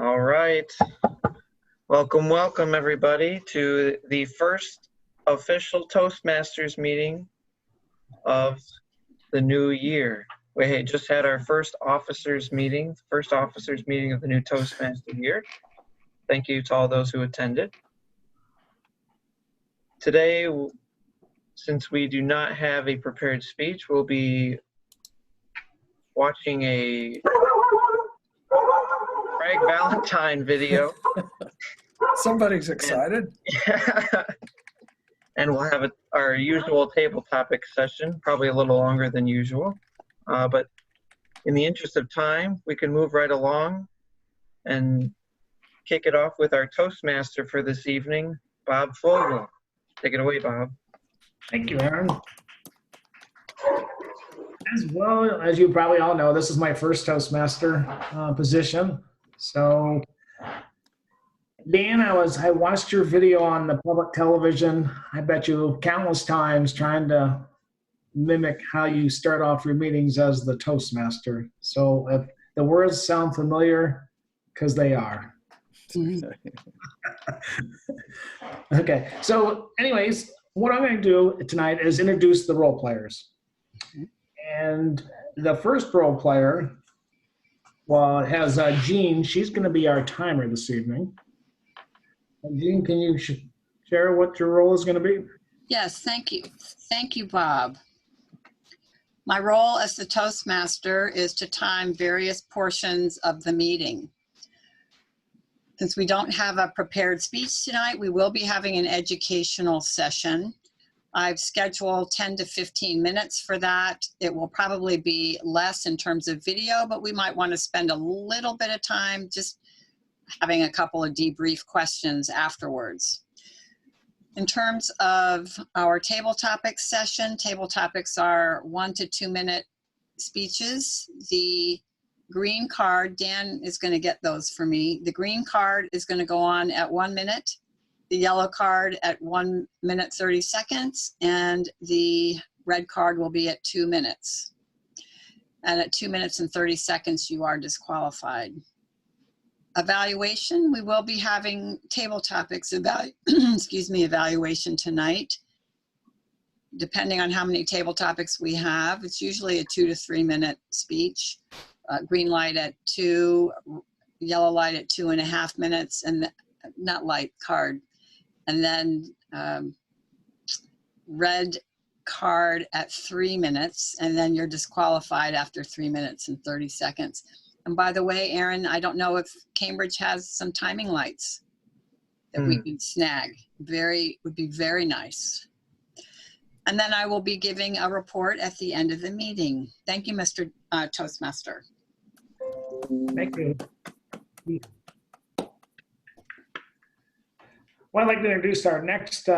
All right. Welcome, welcome everybody to the first official Toastmasters meeting of the new year. We had just had our first officers meeting of the new Toastmaster year. Thank you to all those who attended. Today, since we do not have a prepared speech, we'll be watching a Craig Valentine video. Somebody's excited. And we'll have our usual table topic session, probably a little longer than usual. But in the interest of time, we can move right along and kick it off with our Toastmaster for this evening, Bob Fogel. Take it away, Bob. Thank you, Aaron. As well as you probably all know, this is my first Toastmaster position. So, Dan, I watched your video on the public television. I bet you countless times trying to mimic how you start off your meetings as the Toastmaster. So if the words sound familiar, because they are. Okay, so anyways, what I'm going to do tonight is introduce the role players. And the first role player, well, has Jean. She's going to be our timer this evening. Jean, can you share what your role is going to be? Yes, thank you. Thank you, Bob. My role as the Toastmaster is to time various portions of the meeting. Since we don't have a prepared speech tonight, we will be having an educational session. I've scheduled 10 to 15 minutes for that. It will probably be less in terms of video, but we might want to spend a little bit of time just having a couple of debrief questions afterwards. In terms of our table topics session, table topics are 1 to 2 minute speeches. The green card, Dan is going to get those for me. The green card is going to go on at 1 minute, the yellow card at 1 minute 30 seconds, and the red card will be at 2 minutes. And at 2 minutes and 30 seconds, you are disqualified. Evaluation, we will be having table topics evaluation tonight. Depending on how many table topics we have, it's usually a 2 to 3 minute speech. Green light at 2, yellow light at 2.5 minutes, and not light card. And then red card at 3 minutes, and then you're disqualified after 3 minutes and 30 seconds. And by the way, Aaron, I don't know if Cambridge has some timing lights that we can snag. Would be very nice. And then I will be giving a report at the end of the meeting. Thank you, Mr. Toastmaster. Thank you. Well, I'd like to introduce our next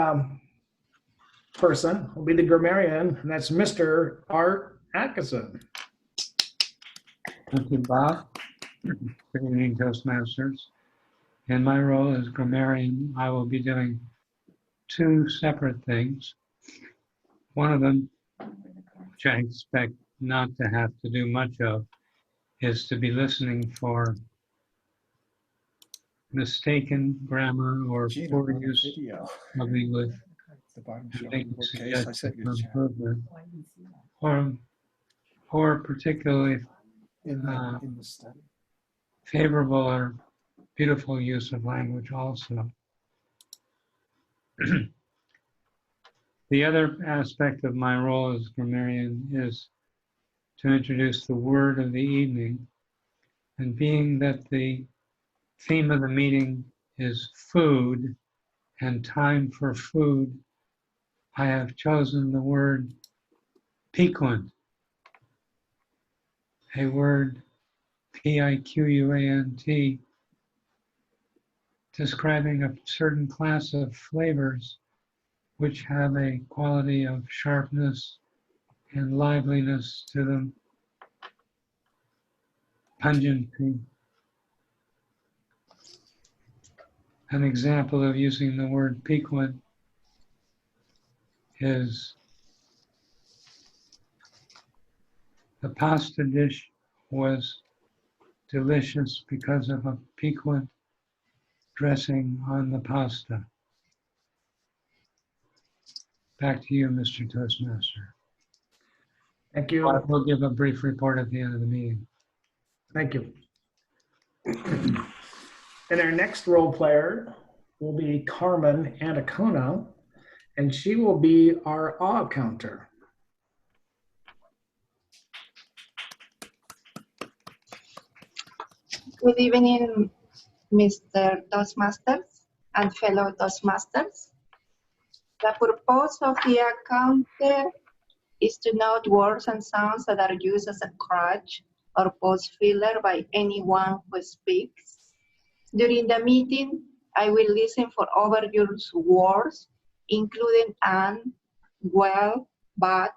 person, will be the grammarian, and that's Mr. Art Atkinson. Thank you, Bob. Good evening, Toastmasters. In my role as grammarian, I will be doing 2 separate things. One of them, which I expect not to have to do much of, is to be listening for mistaken grammar or poor use of English, or particularly favorable or beautiful use of language also. The other aspect of my role as grammarian is to introduce the word of the evening. And being that the theme of the meeting is food and time for food, I have chosen the word piquant, a word P-I-Q-U-A-N-T, describing a certain class of flavors which have a quality of sharpness and liveliness to them, pungency. An example of using the word piquant is the pasta dish was delicious because of a piquant dressing on the pasta. Back to you, Mr. Toastmaster. Thank you. We'll give a brief report at the end of the meeting. Thank you. And our next role player will be Carmen Anacona, and she will be our awe counter. Good evening, Mr. Toastmasters and fellow Toastmasters. The purpose of the counter is to note words and sounds that are used as a crutch or pause filler by anyone who speaks. During the meeting, I will listen for overused words, including and, well, but,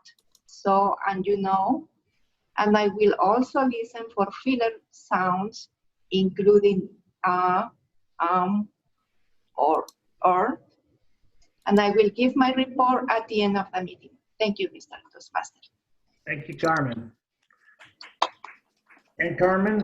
so, and you know. And I will also listen for filler sounds, including or. And I will give my report at the end of the meeting. Thank you, Mr. Toastmaster. Thank you, Carmen. And Carmen,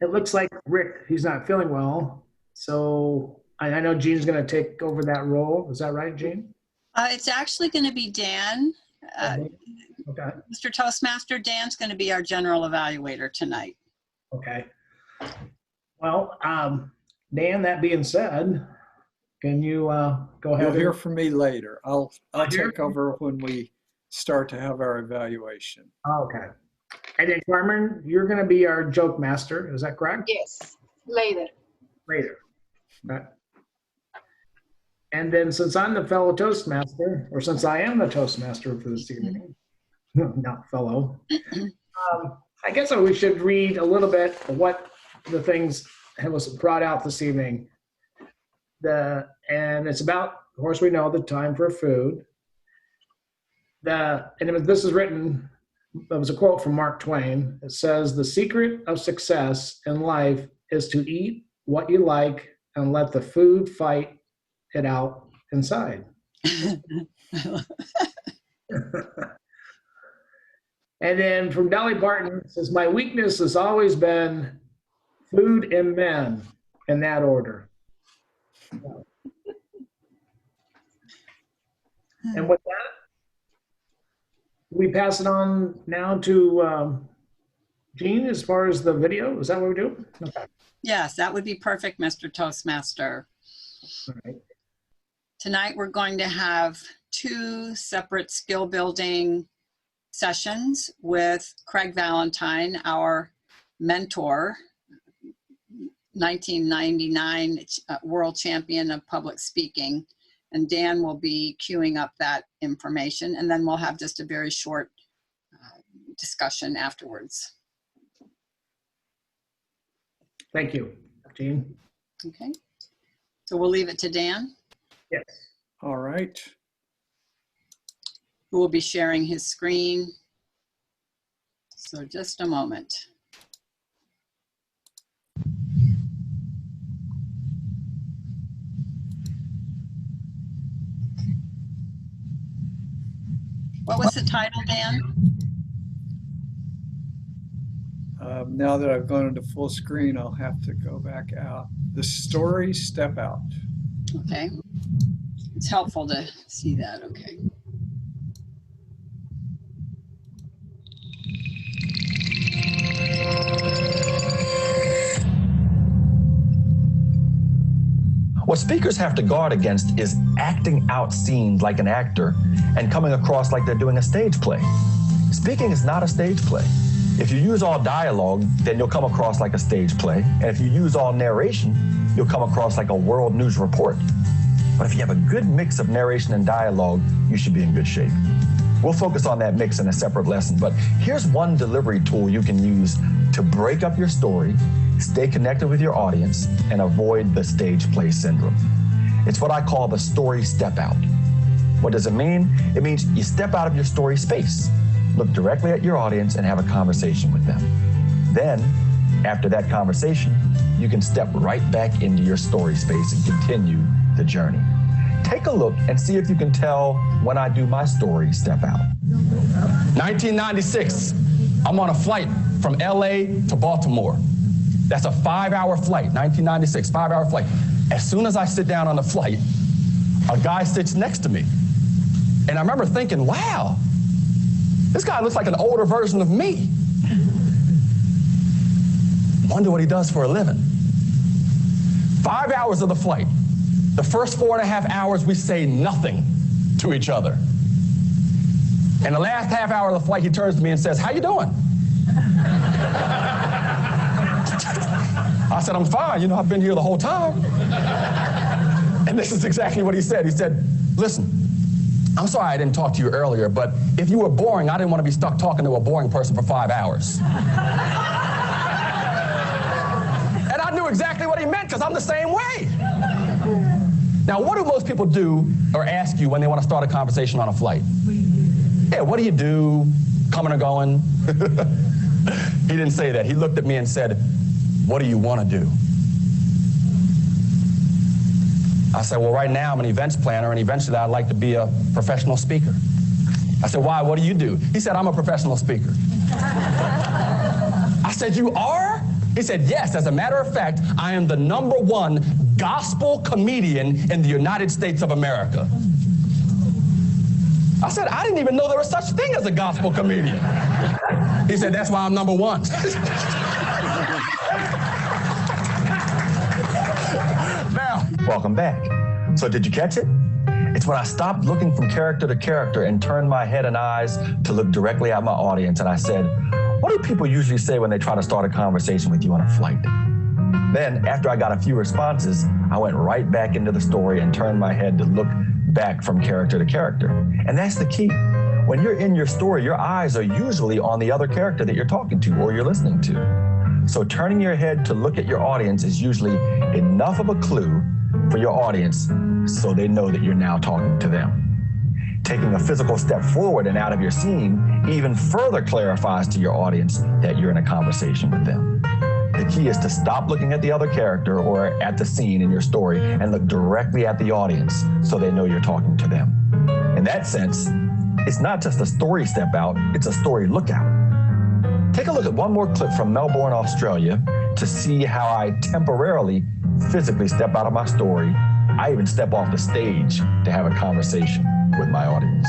it looks like Rick, he's not feeling well. So I know Jean's going to take over that role. Is that right, Jean? It's actually going to be Dan. Okay. Mr. Toastmaster, Dan's going to be our general evaluator tonight. Okay. Well, Dan, that being said, can you go ahead? You'll hear from me later. I'll take over when we start to have our evaluation. Okay. And then Carmen, you're going to be our joke master. Is that correct? Yes, later. Later. Okay. And then since I'm the fellow Toastmaster, or since I am the Toastmaster for this evening, not fellow, I guess we should read a little bit of what the things that was brought out this evening. And it's about, of course, we know the time for food. This is written, it was a quote from Mark Twain. It says, "The secret of success in life is to eat what you like and let the food fight it out inside." And then from Dolly Parton, it says, "My weakness has always been food and men, in that order." And with that, we pass it on now to Jean as far as the video. Is that what we do? Okay. Yes, that would be perfect, Mr. Toastmaster. All right. Tonight, we're going to have 2 separate skill building sessions with Craig Valentine, our mentor, 1999 world champion of public speaking. And Dan will be queuing up that information, and then we'll have just a very short discussion afterwards. Thank you, Jean. Okay, so we'll leave it to Dan, Yes. All right. who will be sharing his screen. So just a moment. What was the title, Dan? Now that I've gone into full screen, I'll have to go back out. The story Step Out. Okay. It's helpful to see that, okay. What speakers have to guard against is acting out scenes like an actor and coming across like they're doing a stage play. Speaking is not a stage play. If you use all dialogue, then you'll come across like a stage play. And if you use all narration, you'll come across like a world news report. But if you have a good mix of narration and dialogue, you should be in good shape. We'll focus on that mix in a separate lesson, but here's one delivery tool you can use to break up your story, stay connected with your audience, and avoid the stage play syndrome. It's what I call the story step out. What does it mean? It means you step out of your story space, look directly at your audience, and have a conversation with them. Then, after that conversation, you can step right back into your story space and continue the journey. Take a look and see if you can tell when I do my story step out. 1996, I'm on a flight from LA to Baltimore. That's a 5-hour flight, 1996, 5-hour flight. As soon as I sit down on the flight, a guy sits next to me. And I remember thinking, wow, this guy looks like an older version of me. Wonder what he does for a living. 5 hours of the flight. The first 4.5 hours, we say nothing to each other. And the last half hour of the flight, he turns to me and says, how you doing? I said, I'm fine. You know, I've been here the whole time. And this is exactly what he said. He said, listen, I'm sorry I didn't talk to you earlier, but if you were boring, I didn't want to be stuck talking to a boring person for 5 hours. And I knew exactly what he meant, because I'm the same way. Now, what do most people do or ask you when they want to start a conversation on a flight? Yeah, what do you do? Coming or going? He didn't say that. He looked at me and said, what do you want to do? I said, well, right now I'm an events planner, and eventually I'd like to be a professional speaker. I said, why? What do you do? He said, I'm a professional speaker. I said, you are? He said, yes, as a matter of fact, I am the #1 gospel comedian in the United States of America. I said, I didn't even know there was such thing as a gospel comedian. He said, that's why I'm #1. Now, welcome back. So did you catch it? It's when I stopped looking from character to character and turned my head and eyes to look directly at my audience, and I said, what do people usually say when they try to start a conversation with you on a flight? Then, after I got a few responses, I went right back into the story and turned my head to look back from character to character. And that's the key. When you're in your story, your eyes are usually on the other character that you're talking to or you're listening to. So turning your head to look at your audience is usually enough of a clue for your audience so they know that you're now talking to them. Taking a physical step forward and out of your scene even further clarifies to your audience that you're in a conversation with them. The key is to stop looking at the other character or at the scene in your story and look directly at the audience so they know you're talking to them. In that sense, it's not just a story step out, it's a story look out. Take a look at one more clip from Melbourne, Australia to see how I temporarily, physically step out of my story. I even step off the stage to have a conversation with my audience.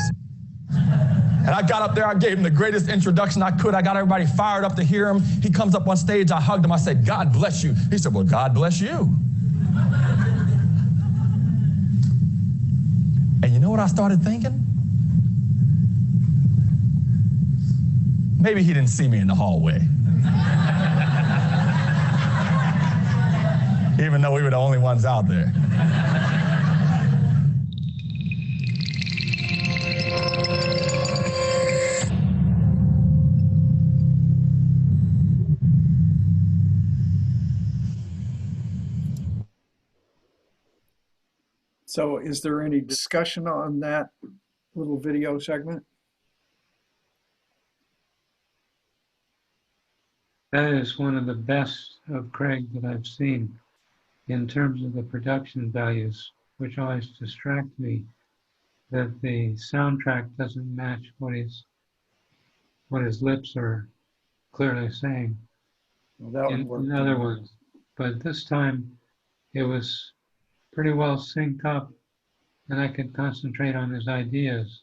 And I got up there, I gave him the greatest introduction I could. I got everybody fired up to hear him. He comes up on stage, I hugged him, I said, God bless you. He said, well, God bless you. And you know what I started thinking? Maybe he didn't see me in the hallway. Even though we were the only ones out there. So is there any discussion on that little video segment? That is one of the best of Craig that I've seen in terms of the production values, which always distract me, that the soundtrack doesn't match what his lips are clearly saying Well, in other ones. But this time it was pretty well synced up, and I could concentrate on his ideas.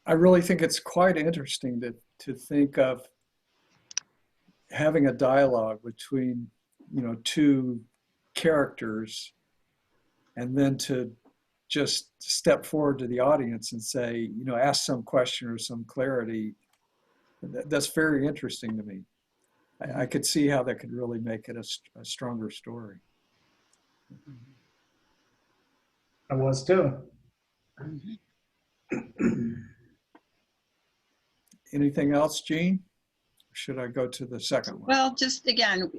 I really think it's quite interesting to think of having a dialogue between, two characters, and then to just step forward to the audience and say, ask some question or some clarity. That's very interesting to me. I could see how that could really make it a stronger story. I was too. Anything else, Jean? Or should I go to the second one? Well, just again,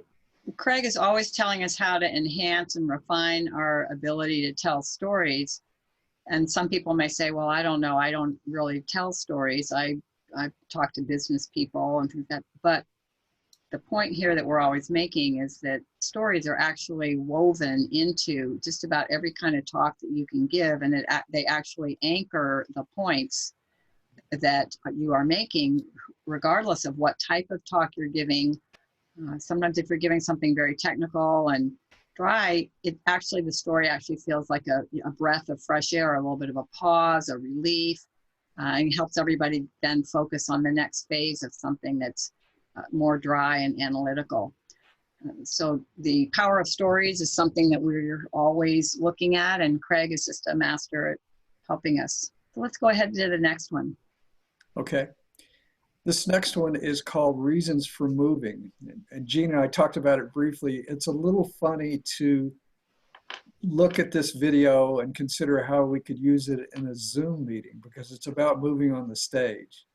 Craig is always telling us how to enhance and refine our ability to tell stories. And some people may say, well, I don't know, I don't really tell stories. I talk to business people and things like that. But the point here that we're always making is that stories are actually woven into just about every kind of talk that you can give, and they actually anchor the points that you are making, regardless of what type of talk you're giving. Sometimes if you're giving something very technical and dry, the story actually feels like a breath of fresh air, a little bit of a pause, a relief, and helps everybody then focus on the next phase of something that's more dry and analytical. So the power of stories is something that we're always looking at, and Craig is just a master at helping us. So let's go ahead to the next one. Okay. This next one is called Reasons for Moving. And Jean and I talked about it briefly. It's a little funny to look at this video and consider how we could use it in a Zoom meeting because it's about moving on the stage.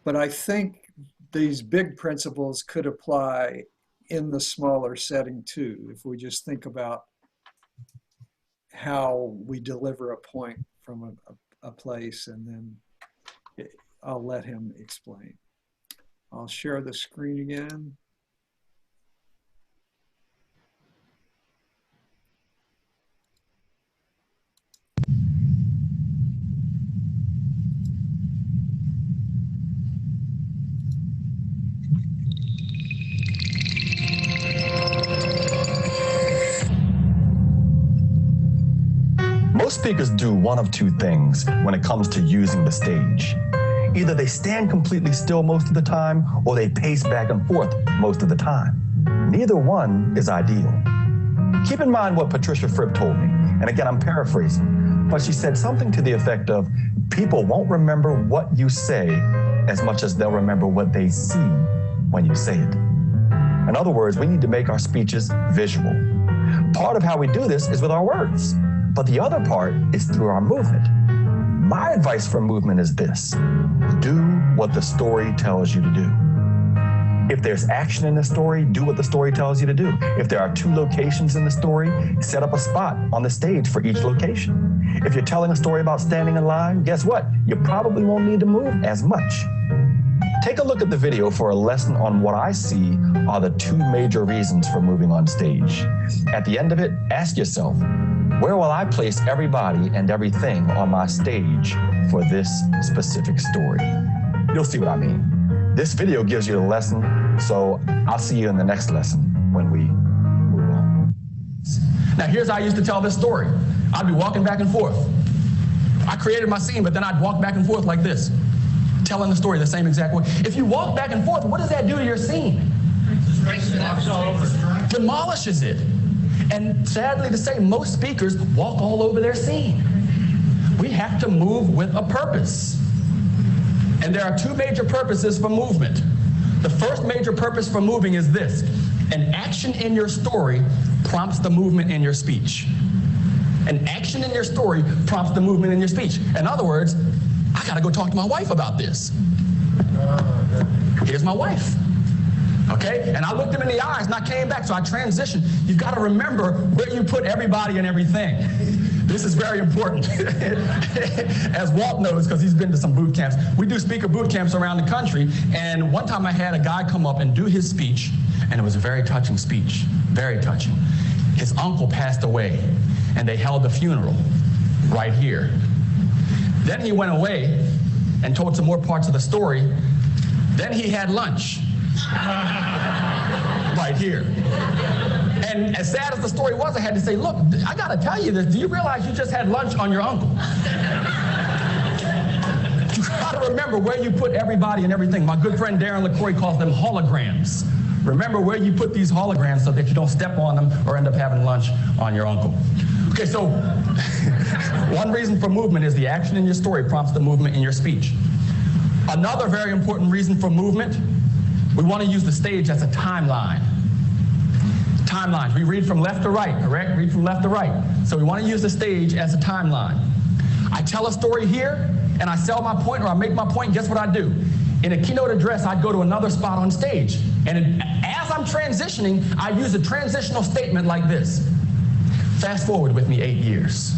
But I think these big principles could apply in the smaller setting too, if we just think about how we deliver a point from a place, and then I'll let him explain. I'll share the screen again. Most speakers do one of two things when it comes to using the stage. Either they stand completely still most of the time, or they pace back and forth most of the time. Neither one is ideal. Keep in mind what Patricia Fripp told me, and again, I'm paraphrasing, but she said something to the effect of, people won't remember what you say as much as they'll remember what they see when you say it. In other words, we need to make our speeches visual. Part of how we do this is with our words, but the other part is through our movement. My advice for movement is this: do what the story tells you to do. If there's action in the story, do what the story tells you to do. If there are 2 locations in the story, set up a spot on the stage for each location. If you're telling a story about standing in line, guess what? You probably won't need to move as much. Take a look at the video for a lesson on what I see are the 2 major reasons for moving on stage. At the end of it, ask yourself, where will I place everybody and everything on my stage for this specific story? You'll see what I mean. This video gives you the lesson, so I'll see you in the next lesson when we move on. Now, here's how I used to tell this story. I'd be walking back and forth. I created my scene, but then I'd walk back and forth like this, telling the story the same exact way. If you walk back and forth, what does that do to your scene? Demolishes it. And sadly to say, most speakers walk all over their scene. We have to move with a purpose. And there are 2 major purposes for movement. The first major purpose for moving is this: an action in your story prompts the movement in your speech. An action in your story prompts the movement in your speech. In other words, I gotta go talk to my wife about this. Here's my wife. Okay, and I looked him in the eyes and I came back, so I transitioned. You've got to remember where you put everybody and everything. This is very important. As Walt knows, because he's been to some boot camps. We do speaker boot camps around the country, and one time I had a guy come up and do his speech, and it was a very touching speech, very touching. His uncle passed away, and they held the funeral right here. Then he went away and told some more parts of the story. Then he had lunch. Right here. And as sad as the story was, I had to say, look, I gotta tell you this, do you realize you just had lunch on your uncle? You gotta remember where you put everybody and everything. My good friend Darren LaCroix calls them holograms. Remember where you put these holograms so that you don't step on them or end up having lunch on your uncle. Okay, so one reason for movement is the action in your story prompts the movement in your speech. Another very important reason for movement, we want to use the stage as a timeline. Timelines, we read from left to right, correct? Read from left to right. So we want to use the stage as a timeline. I tell a story here, and I sell my point or I make my point, guess what I do? In a keynote address, I'd go to another spot on stage. And as I'm transitioning, I use a transitional statement like this. Fast forward with me 8 years.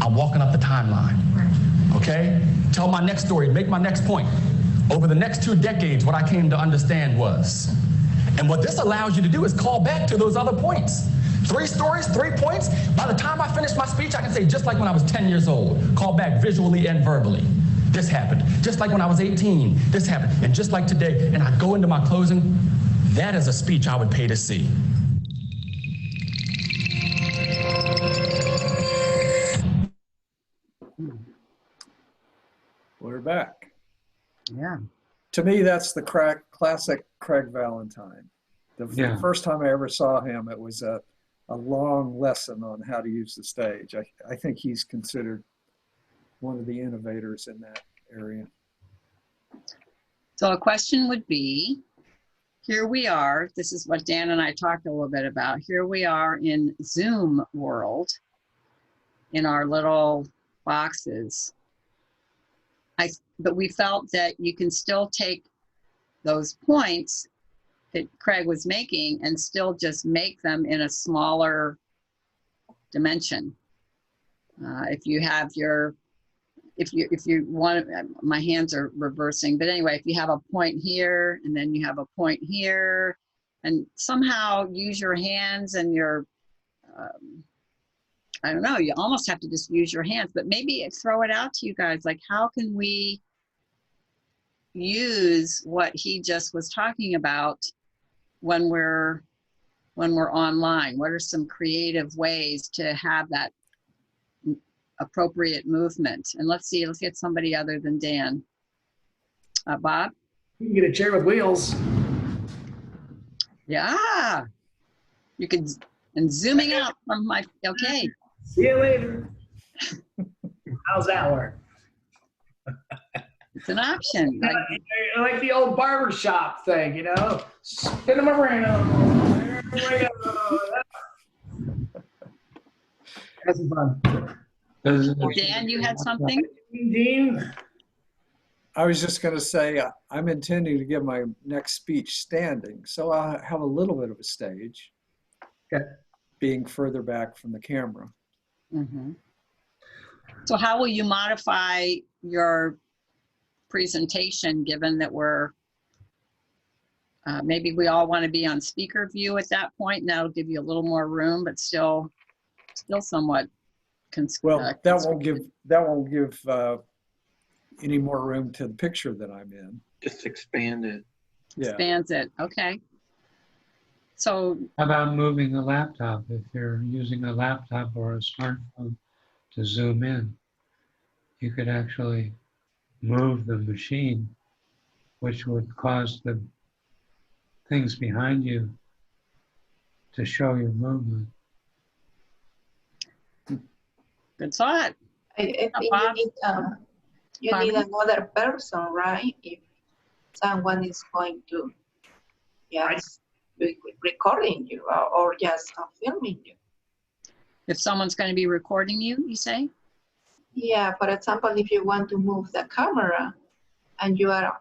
I'm walking up the timeline, okay? Tell my next story, make my next point. Over the next 2 decades, what I came to understand was, and what this allows you to do is call back to those other points. 3 stories, 3 points. By the time I finish my speech, I can say, just like when I was 10 years old, call back visually and verbally. this happened. Just like when I was 18, this happened. And just like today, and I go into my closing, that is a speech I would pay to see. We're back. Yeah. To me, that's the classic Craig Valentine. The Yeah. first time I ever saw him, it was a long lesson on how to use the stage. I think he's considered one of the innovators in that area. So a question would be, here we are, this is what Dan and I talked a little bit about. Here we are in Zoom world, in our little boxes. But we felt that you can still take those points that Craig was making and still just make them in a smaller dimension. If you have your, if you want, my hands are reversing, but anyway, if you have a point here and then you have a point here, and somehow use your hands and your, I don't know, you almost have to just use your hands, but maybe throw it out to you guys, like how can we use what he just was talking about when we're online? What are some creative ways to have that appropriate movement? And let's see, let's get somebody other than Dan. Bob? You can get a chair with wheels. Yeah. You could, and zooming out from my, okay. See you later. How's that work? It's an option. I like the old barber shop thing, you know? Spin them around. There we go. That's fun. Dan, you had something? Dean? I was just going to say, I'm intending to give my next speech standing, so I'll have a little bit of a stage, Okay. being further back from the camera. Mm-hmm. So how will you modify your presentation, given that we're, maybe we all want to be on speaker view at that point, and that'll give you a little more room, but still somewhat Well, that won't give any more room to the picture that I'm in. Just expand it. Yeah. expands it. Okay. So How about moving a laptop? If you're using a laptop or a smartphone to zoom in, you could actually move the machine, which would cause the things behind you to show your movement. good thought. I think Bob? you need another person, right? If someone is going to just be recording you or just filming you. If someone's going to be recording you, you say? Yeah, for example, if you want to move the camera and you are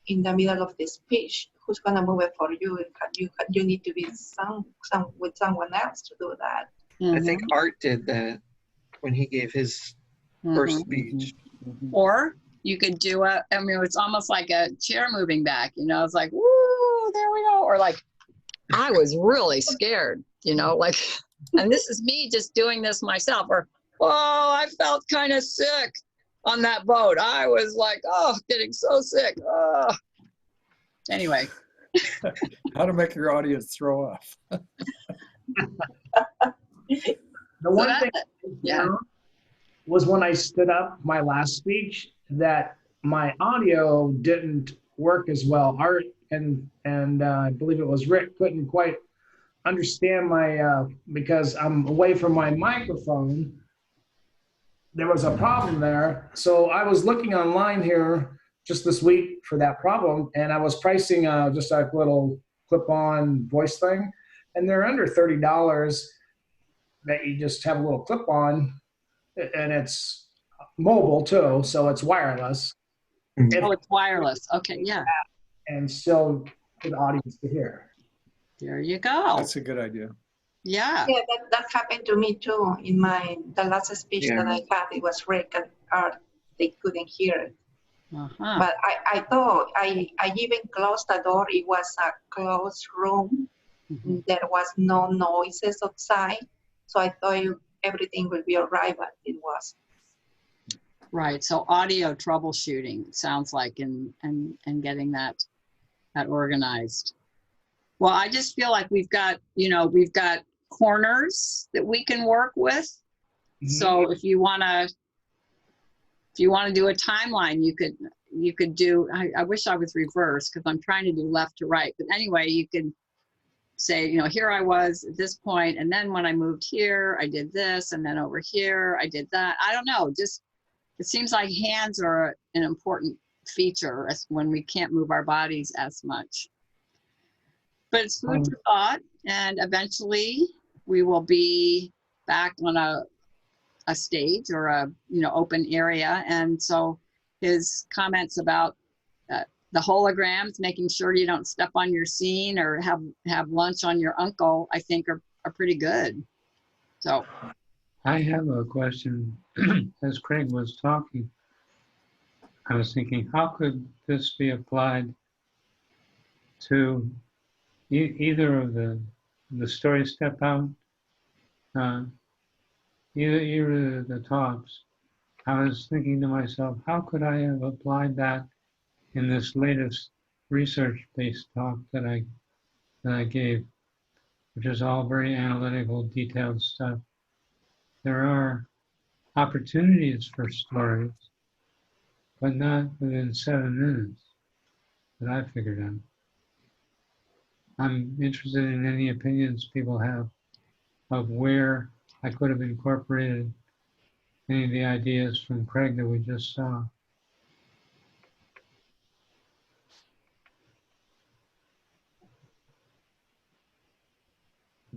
in the middle of the speech, who's going to move it for you? You need to be with someone else to do that. Mm-hmm. I think Art did that when he gave his first speech. Or you could do I mean, it's almost like a chair moving back, you know, it's like, woo, there we go. Or like, I was really scared, you know, like, and this is me just doing this myself. Or, oh, I felt kind of sick on that boat. I was like, oh, getting so sick. Oh. Anyway. How to make your audience throw up. The one thing yeah. was when I stood up my last speech that my audio didn't work as well. Art and I believe it was Rick couldn't quite understand my because I'm away from my microphone. There was a problem there. So I was looking online here just this week for that problem, and I was pricing just a little clip-on voice thing, and they're under $30 that you just have a little clip-on, and it's mobile too, so it's wireless. Oh, it's wireless. Okay, yeah. And still for the audience to hear. There you go. That's a good idea. Yeah. Yeah, that happened to me too. In the last speech that I had, it was Rick and Art. They couldn't hear it. Uh-huh. But I thought I even closed the door. It was a closed room. Mm-hmm. There was no noises outside. So I thought everything would be all right, but it wasn't. Right. So audio troubleshooting, it sounds like, and getting that organized. Well, I just feel like we've got corners that we can work with. So if you want to do a timeline, you could do, I wish I was reversed because I'm trying to do left to right. But anyway, you could say, here I was at this point, and then when I moved here, I did this, and then over here, I did that. I don't know, just, it seems like hands are an important feature when we can't move our bodies as much. But it's food for thought, and eventually we will be back on a stage or a open area. And so his comments about the holograms, making sure you don't step on your scene or have lunch on your uncle, I think are pretty good. So I have a question. As Craig was talking, I was thinking, how could this be applied to either of the story step out, either of the talks? I was thinking to myself, how could I have applied that in this latest research-based talk that I gave, which is all very analytical, detailed stuff. There are opportunities for stories, but not within 7 minutes that I figured out. I'm interested in any opinions people have of where I could have incorporated any of the ideas from Craig that we just saw.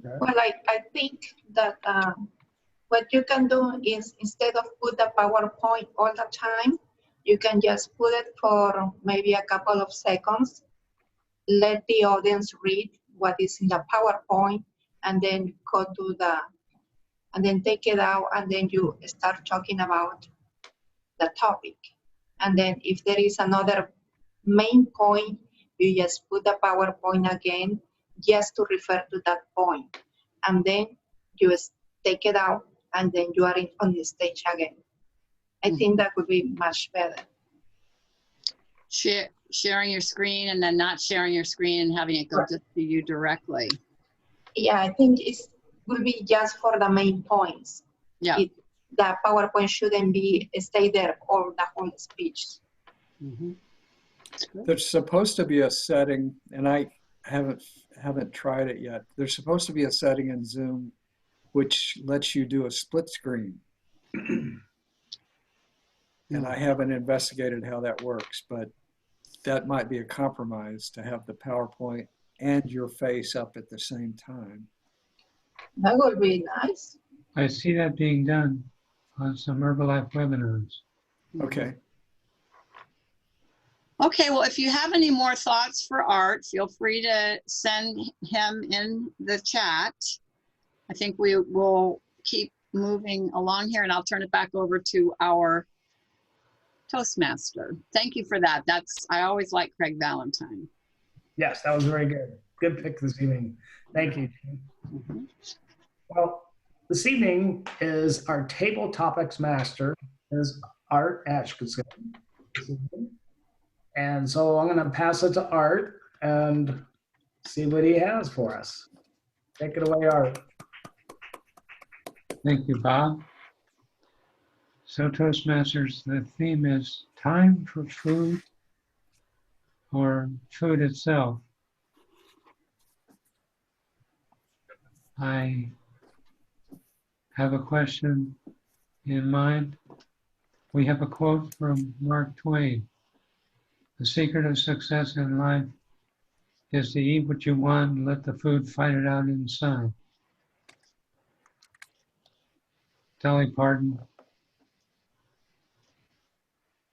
Well, I think that what you can do is, instead of put the PowerPoint all the time, you can just put it for maybe a couple of seconds, let the audience read what is in the PowerPoint, and then and then take it out, and then you start talking about the topic. And then if there is another main point, you just put the PowerPoint again, just to refer to that point. And then you take it out, and then you are on the stage again. I think that would be much better. Sharing your screen and then not sharing your screen and having it go to you directly. Yeah, I think it will be just for the main points. Yeah. The PowerPoint shouldn't stay there all the whole speech. Mm-hmm. There's supposed to be a setting, and I haven't tried it yet. There's supposed to be a setting in Zoom which lets you do a split screen. And I haven't investigated how that works, but that might be a compromise to have the PowerPoint and your face up at the same time. That would be nice. I see that being done on some Herbalife webinars. Okay. Okay, well, if you have any more thoughts for Art, feel free to send him in the chat. I think we will keep moving along here, and I'll turn it back over to our Toastmaster. Thank you for that. I always like Craig Valentine. Yes, that was very good. Good pick this evening. Thank you, Jean. Mm-hmm. Well, this evening is our table topics master is Art Atkinson. And so I'm going to pass it to Art and see what he has for us. Take it away, Art. Thank you, Bob. So Toastmasters, the theme is time for food or food itself. I have a question in mind. We have a quote from Mark Twain. The secret of success in life is to eat what you want and let the food fight it out inside. Dolly Parton,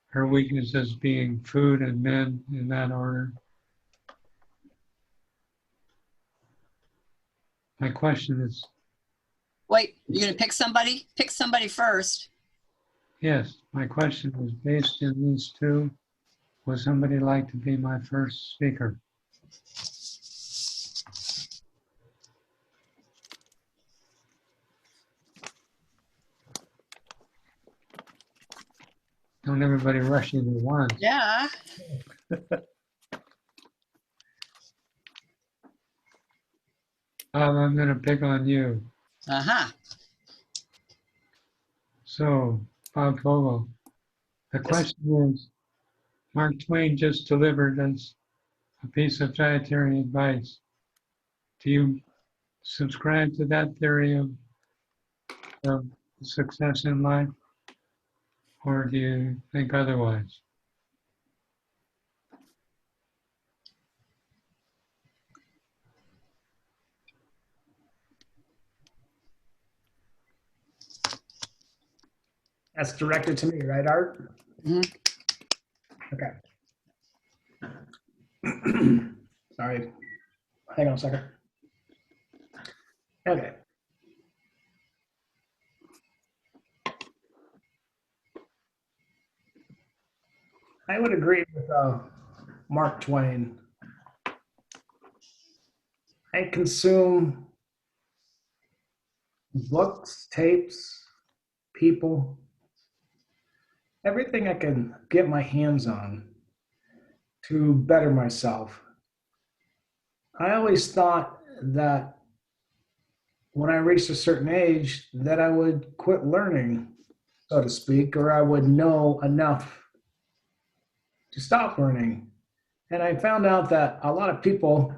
her weaknesses being food and men in that order. My question is... Wait, you're going to pick somebody? Pick somebody first. Yes, my question was based in these two. Would somebody like to be my first speaker? Don't everybody rush into one. Yeah. Bob, I'm going to pick on you. Uh-huh. So, Bob Vogel, the question is, Mark Twain just delivered us a piece of dietary advice. Do you subscribe to that theory of success in life, or do you think otherwise? That's directed to me, right, Art? Mhm. Okay. Sorry. Hang on a second. Okay. I would agree with Mark Twain. I consume books, tapes, people, everything I can get my hands on to better myself. I always thought that when I reached a certain age that I would quit learning, so to speak, or I would know enough to stop learning. And I found out that a lot of people,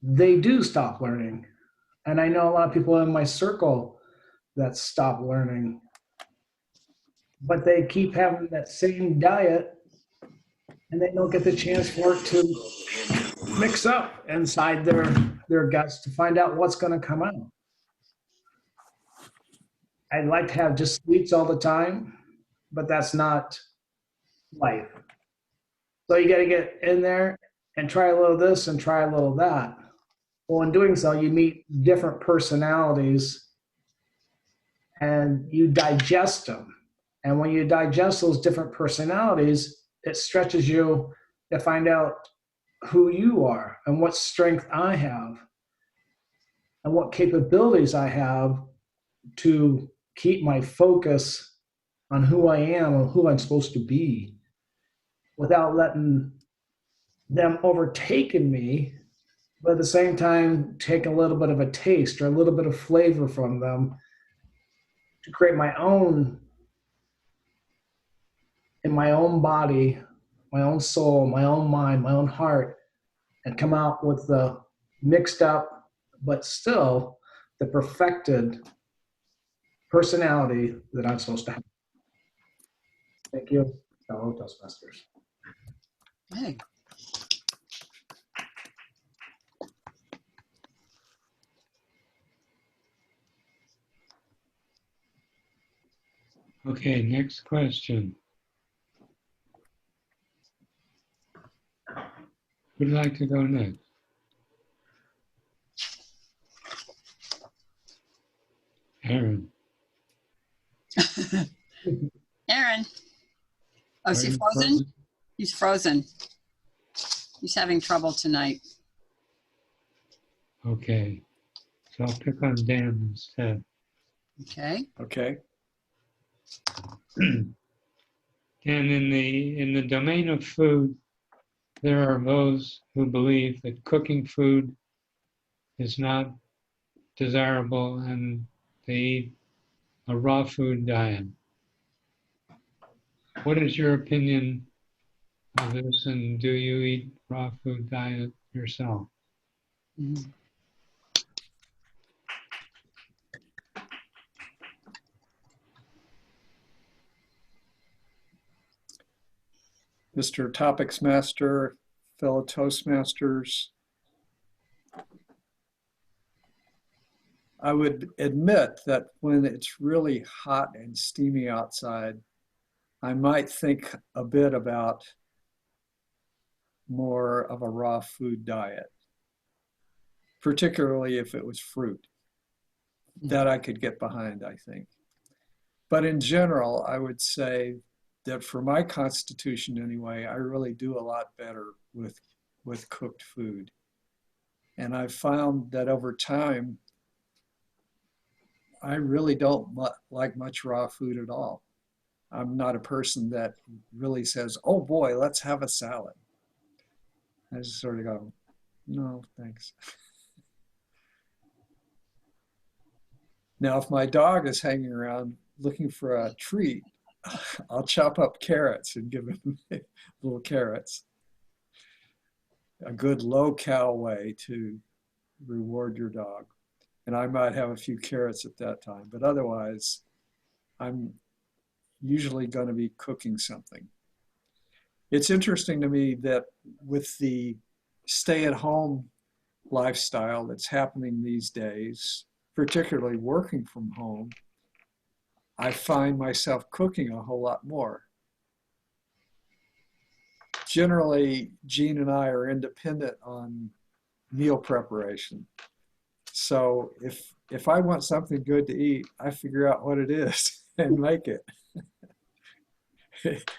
they do stop learning. And I know a lot of people in my circle that stop learning, but they keep having that same diet and they don't get the chance for it to mix up inside their guts to find out what's going to come out. I'd like to have just sweets all the time, but that's not life. So you got to get in there and try a little this and try a little that. Well, in doing so, you meet different personalities and you digest them. And when you digest those different personalities, it stretches you to find out who you are and what strength I have and what capabilities I have to keep my focus on who I am and who I'm supposed to be without letting them overtaking me, but at the same time, take a little bit of a taste or a little bit of flavor from them to create my own, in my own body, my own soul, my own mind, my own heart, and come out with the mixed up, but still the perfected personality that I'm supposed to have. Thank you, fellow Toastmasters. Hey. Okay, next question. Who'd like to go next? Aaron. Aaron. Oh, is Are he you frozen? He's frozen. He's having trouble tonight. Okay, so I'll pick on Dan instead. Okay. Okay. And in the domain of food, there are those who believe that cooking food is not desirable and they eat a raw food diet. What is your opinion of this, and do you eat raw food diet yourself? Mhm. Mr. Topics Master, fellow Toastmasters, I would admit that when it's really hot and steamy outside, I might think a bit about more of a raw food diet, particularly if it was fruit. That I could get behind, I think. But in general, I would say that for my constitution anyway, I really do a lot better with cooked food. And I've found that over time, I really don't like much raw food at all. I'm not a person that really says, oh boy, let's have a salad. I just sort of go, no, thanks. Now, if my dog is hanging around looking for a treat, I'll chop up carrots and give him little carrots. A good low-cal way to reward your dog. And I might have a few carrots at that time, but otherwise, I'm usually going to be cooking something. It's interesting to me that with the stay-at-home lifestyle that's happening these days, particularly working from home, I find myself cooking a whole lot more. Generally, Jean and I are independent on meal preparation. So if I want something good to eat, I figure out what it is and make it.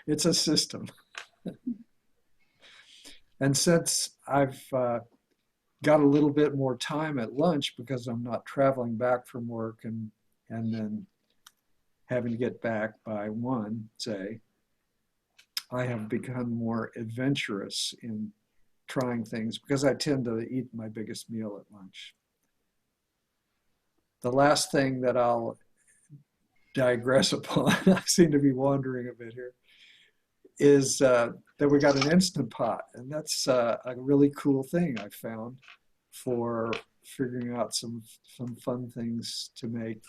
It's a system. And since I've got a little bit more time at lunch because I'm not traveling back from work and then having to get back by 1, say, I have become more adventurous in trying things because I tend to eat my biggest meal at lunch. The last thing that I'll digress upon, I seem to be wandering a bit here, is that we got an Instant Pot, and that's a really cool thing I found for figuring out some fun things to make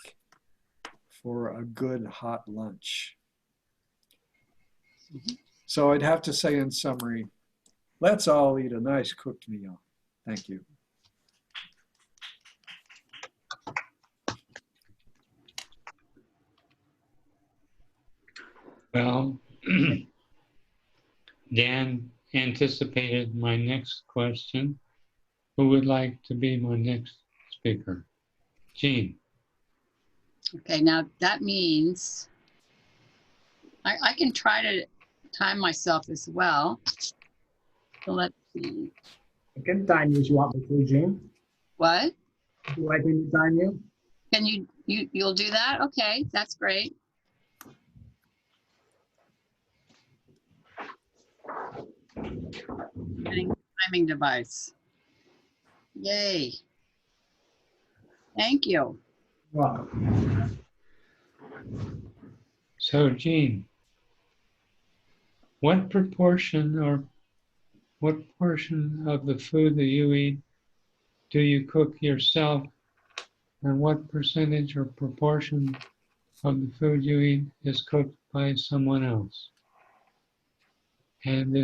for a good hot lunch. So I'd have to say in summary, let's all eat a nice cooked meal. Thank you. Well, Dan anticipated my next question. Who would like to be my next speaker? Jean. Okay, now that means I can try to time myself as well. So let's see. I can time you if you want me to, Jean. What? Would you like me to time you? Can you'll do that? Okay, that's great. Getting the timing device. Yay. Thank you. Wow. So, Jean, what proportion or what portion of the food that you eat do you cook yourself, and what percentage or proportion of the food you eat is cooked by someone else? And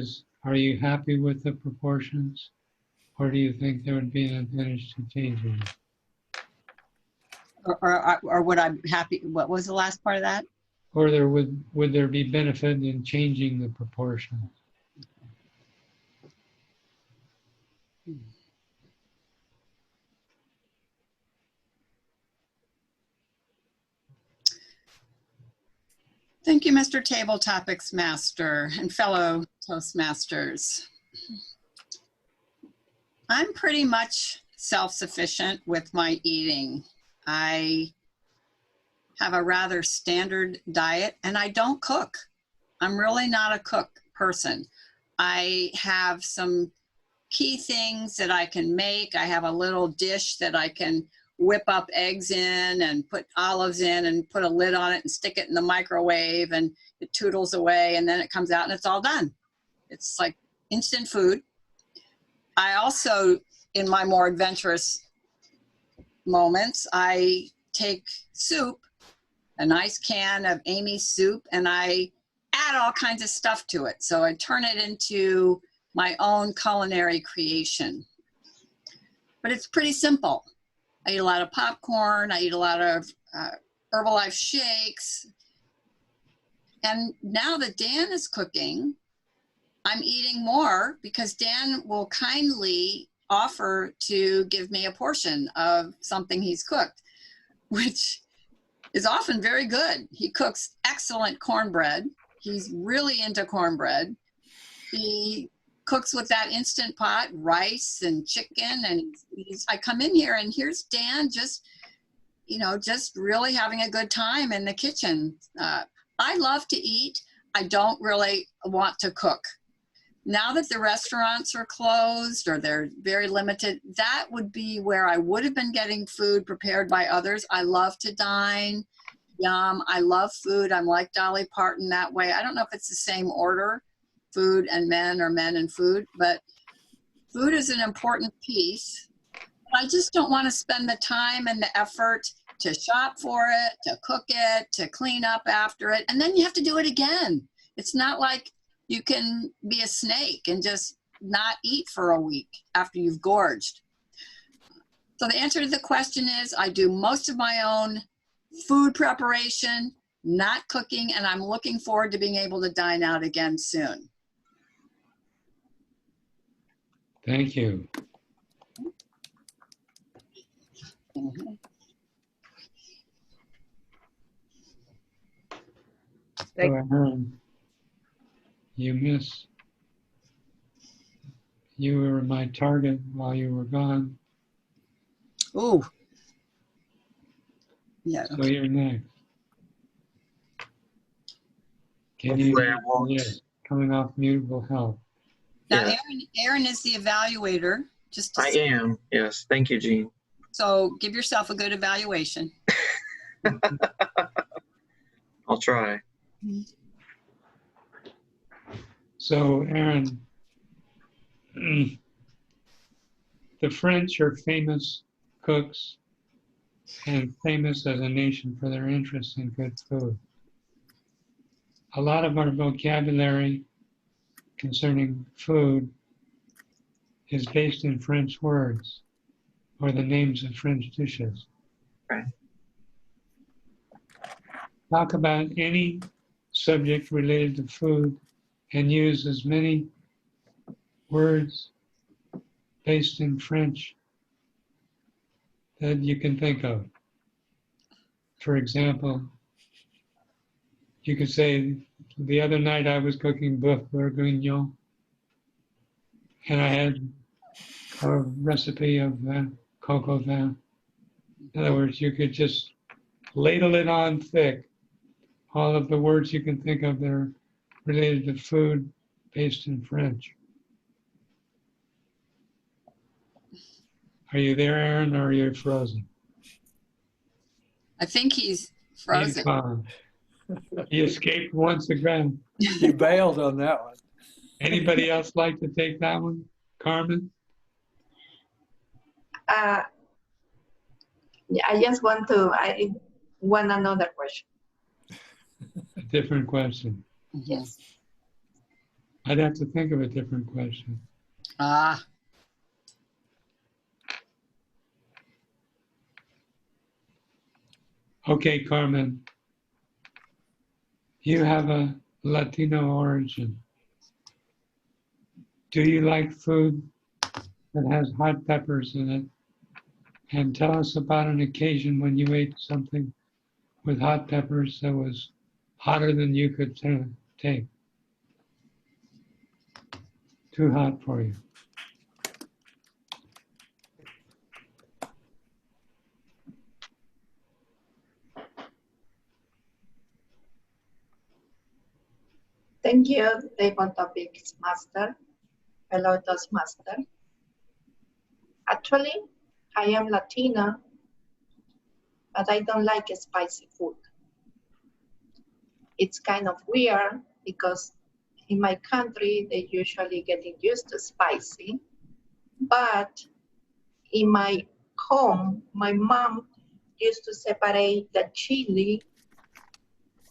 are you happy with the proportions, or do you think there would be an advantage to changing it? Or would I be happy? What was the last part of that? Or would there be benefit in changing the proportions? Thank you, Mr. Table Topics Master and fellow Toastmasters. I'm pretty much self-sufficient with my eating. I have a rather standard diet and I don't cook. I'm really not a cook person. I have some key things that I can make. I have a little dish that I can whip up eggs in and put olives in and put a lid on it and stick it in the microwave and it toodles away and then it comes out and it's all done. It's like instant food. I also, in my more adventurous moments, I take soup, a nice can of Amy's soup, and I add all kinds of stuff to it. So I turn it into my own culinary creation. But it's pretty simple. I eat a lot of popcorn. I eat a lot of Herbalife shakes. And now that Dan is cooking, I'm eating more because Dan will kindly offer to give me a portion of something he's cooked, which is often very good. He cooks excellent cornbread. He's really into cornbread. He cooks with that Instant Pot, rice and chicken. And I come in here and here's Dan just, you know, just really having a good time in the kitchen. I love to eat. I don't really want to cook. Now that the restaurants are closed or they're very limited, that would be where I would have been getting food prepared by others. I love to dine. Yum. I love food. I'm like Dolly Parton that way. I don't know if it's the same order, food and men or men and food, but food is an important piece. I just don't want to spend the time and the effort to shop for it, to cook it, to clean up after it, and then you have to do it again. It's not like you can be a snake and just not eat for a week after you've gorged. So the answer to the question is I do most of my own food preparation, not cooking, and I'm looking forward to being able to dine out again soon. Thank you. Mhm. So, Aaron, you were my target while you were gone. Ooh. Yeah. So you're next. Can Hopefully I you, won't. yes, coming off mute will help. Now, Yeah. Aaron is the evaluator. Just to I am, yes. Thank you, Jean. So give yourself a good evaluation. I'll try. So, Aaron, the French are famous cooks and famous as a nation for their interest in good food. A lot of our vocabulary concerning food is based in French words or the names of French dishes. Right. Talk about any subject related to food and use as many words based in French that you can think of. For example, you could say, the other night I was cooking bœuf bourguignon, and I had a recipe of coq au vin. In other words, you could just ladle it on thick, all of the words you can think of that are related to food based in French. Are you there, Aaron, or are you frozen? I think he's He's frozen. gone. He escaped once again. You bailed on that one. Anybody else like to take that one? Carmen? Yeah, I want another question. A different question. Yes. I'd have to think of a different question. Ah, Okay, Carmen. You have a Latino origin. Do you like food that has hot peppers in it? And tell us about an occasion when you ate something with hot peppers that was hotter than you could take. Too hot for you. Thank you, Table Topics Master, fellow Toastmaster. Actually, I am Latina, but I don't like spicy food. It's kind of weird because in my country, they usually getting used to spicy, but in my home, my mom used to separate the chili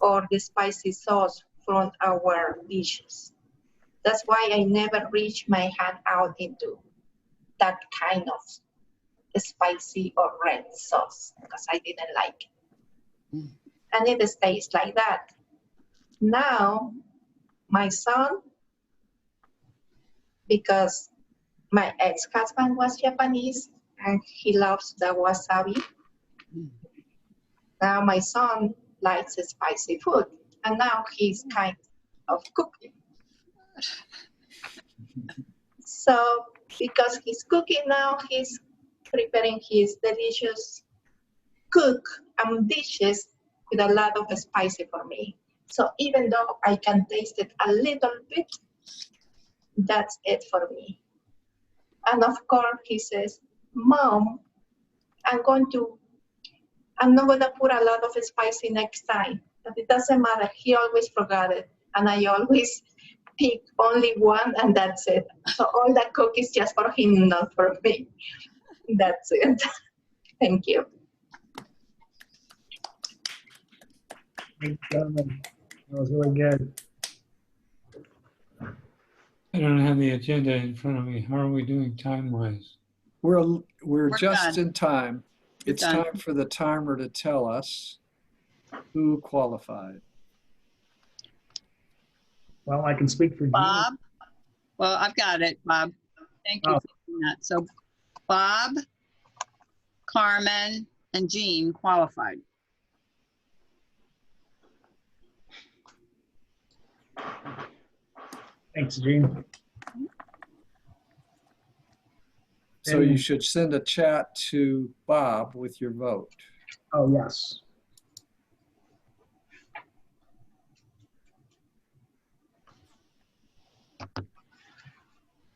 or the spicy sauce from our dishes. That's why I never reach my hand out into that kind of spicy or red sauce because I didn't like it. And it stays like that. Now, my son, because my ex-husband was Japanese and he loves the wasabi. Now my son likes spicy food and now he's kind of cooking. So because he's cooking now, he's preparing his delicious dishes with a lot of spicy for me. So even though I can taste it a little bit, that's it for me. And of course, he says, Mom, I'm not gonna put a lot of spicy next time. But it doesn't matter. He always forgot it. And I always pick only one and that's it. So all that cook is just for him, not for me. That's it. Thank you. That was really good. I don't have the agenda in front of me. How are we doing time-wise? We're just done. in time. It's done. time for the timer to tell us who qualified. Well, I can speak for Jean. Bob? Well, I've got it, Bob. Thank you Oh. for doing that. So Bob, Carmen, and Jean qualified. Thanks, Jean. So you should send a chat to Bob with your vote. Oh, yes.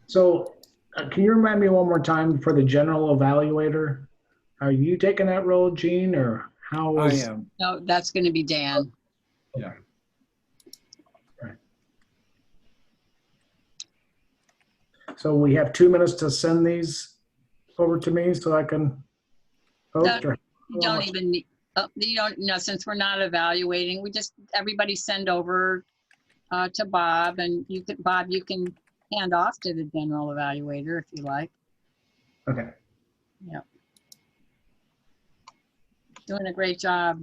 So can you remind me one more time for the general evaluator? Are you taking that role, Jean, or how I is? am. No, that's going to be Dan. Yeah. So we have 2 minutes to send these over to me so I can post No, or? You don't even need, you don't, no, since we're not evaluating, we just, everybody send over to Bob, and you can, Bob, you can hand off to the general evaluator if you like. Okay. Doing a great job.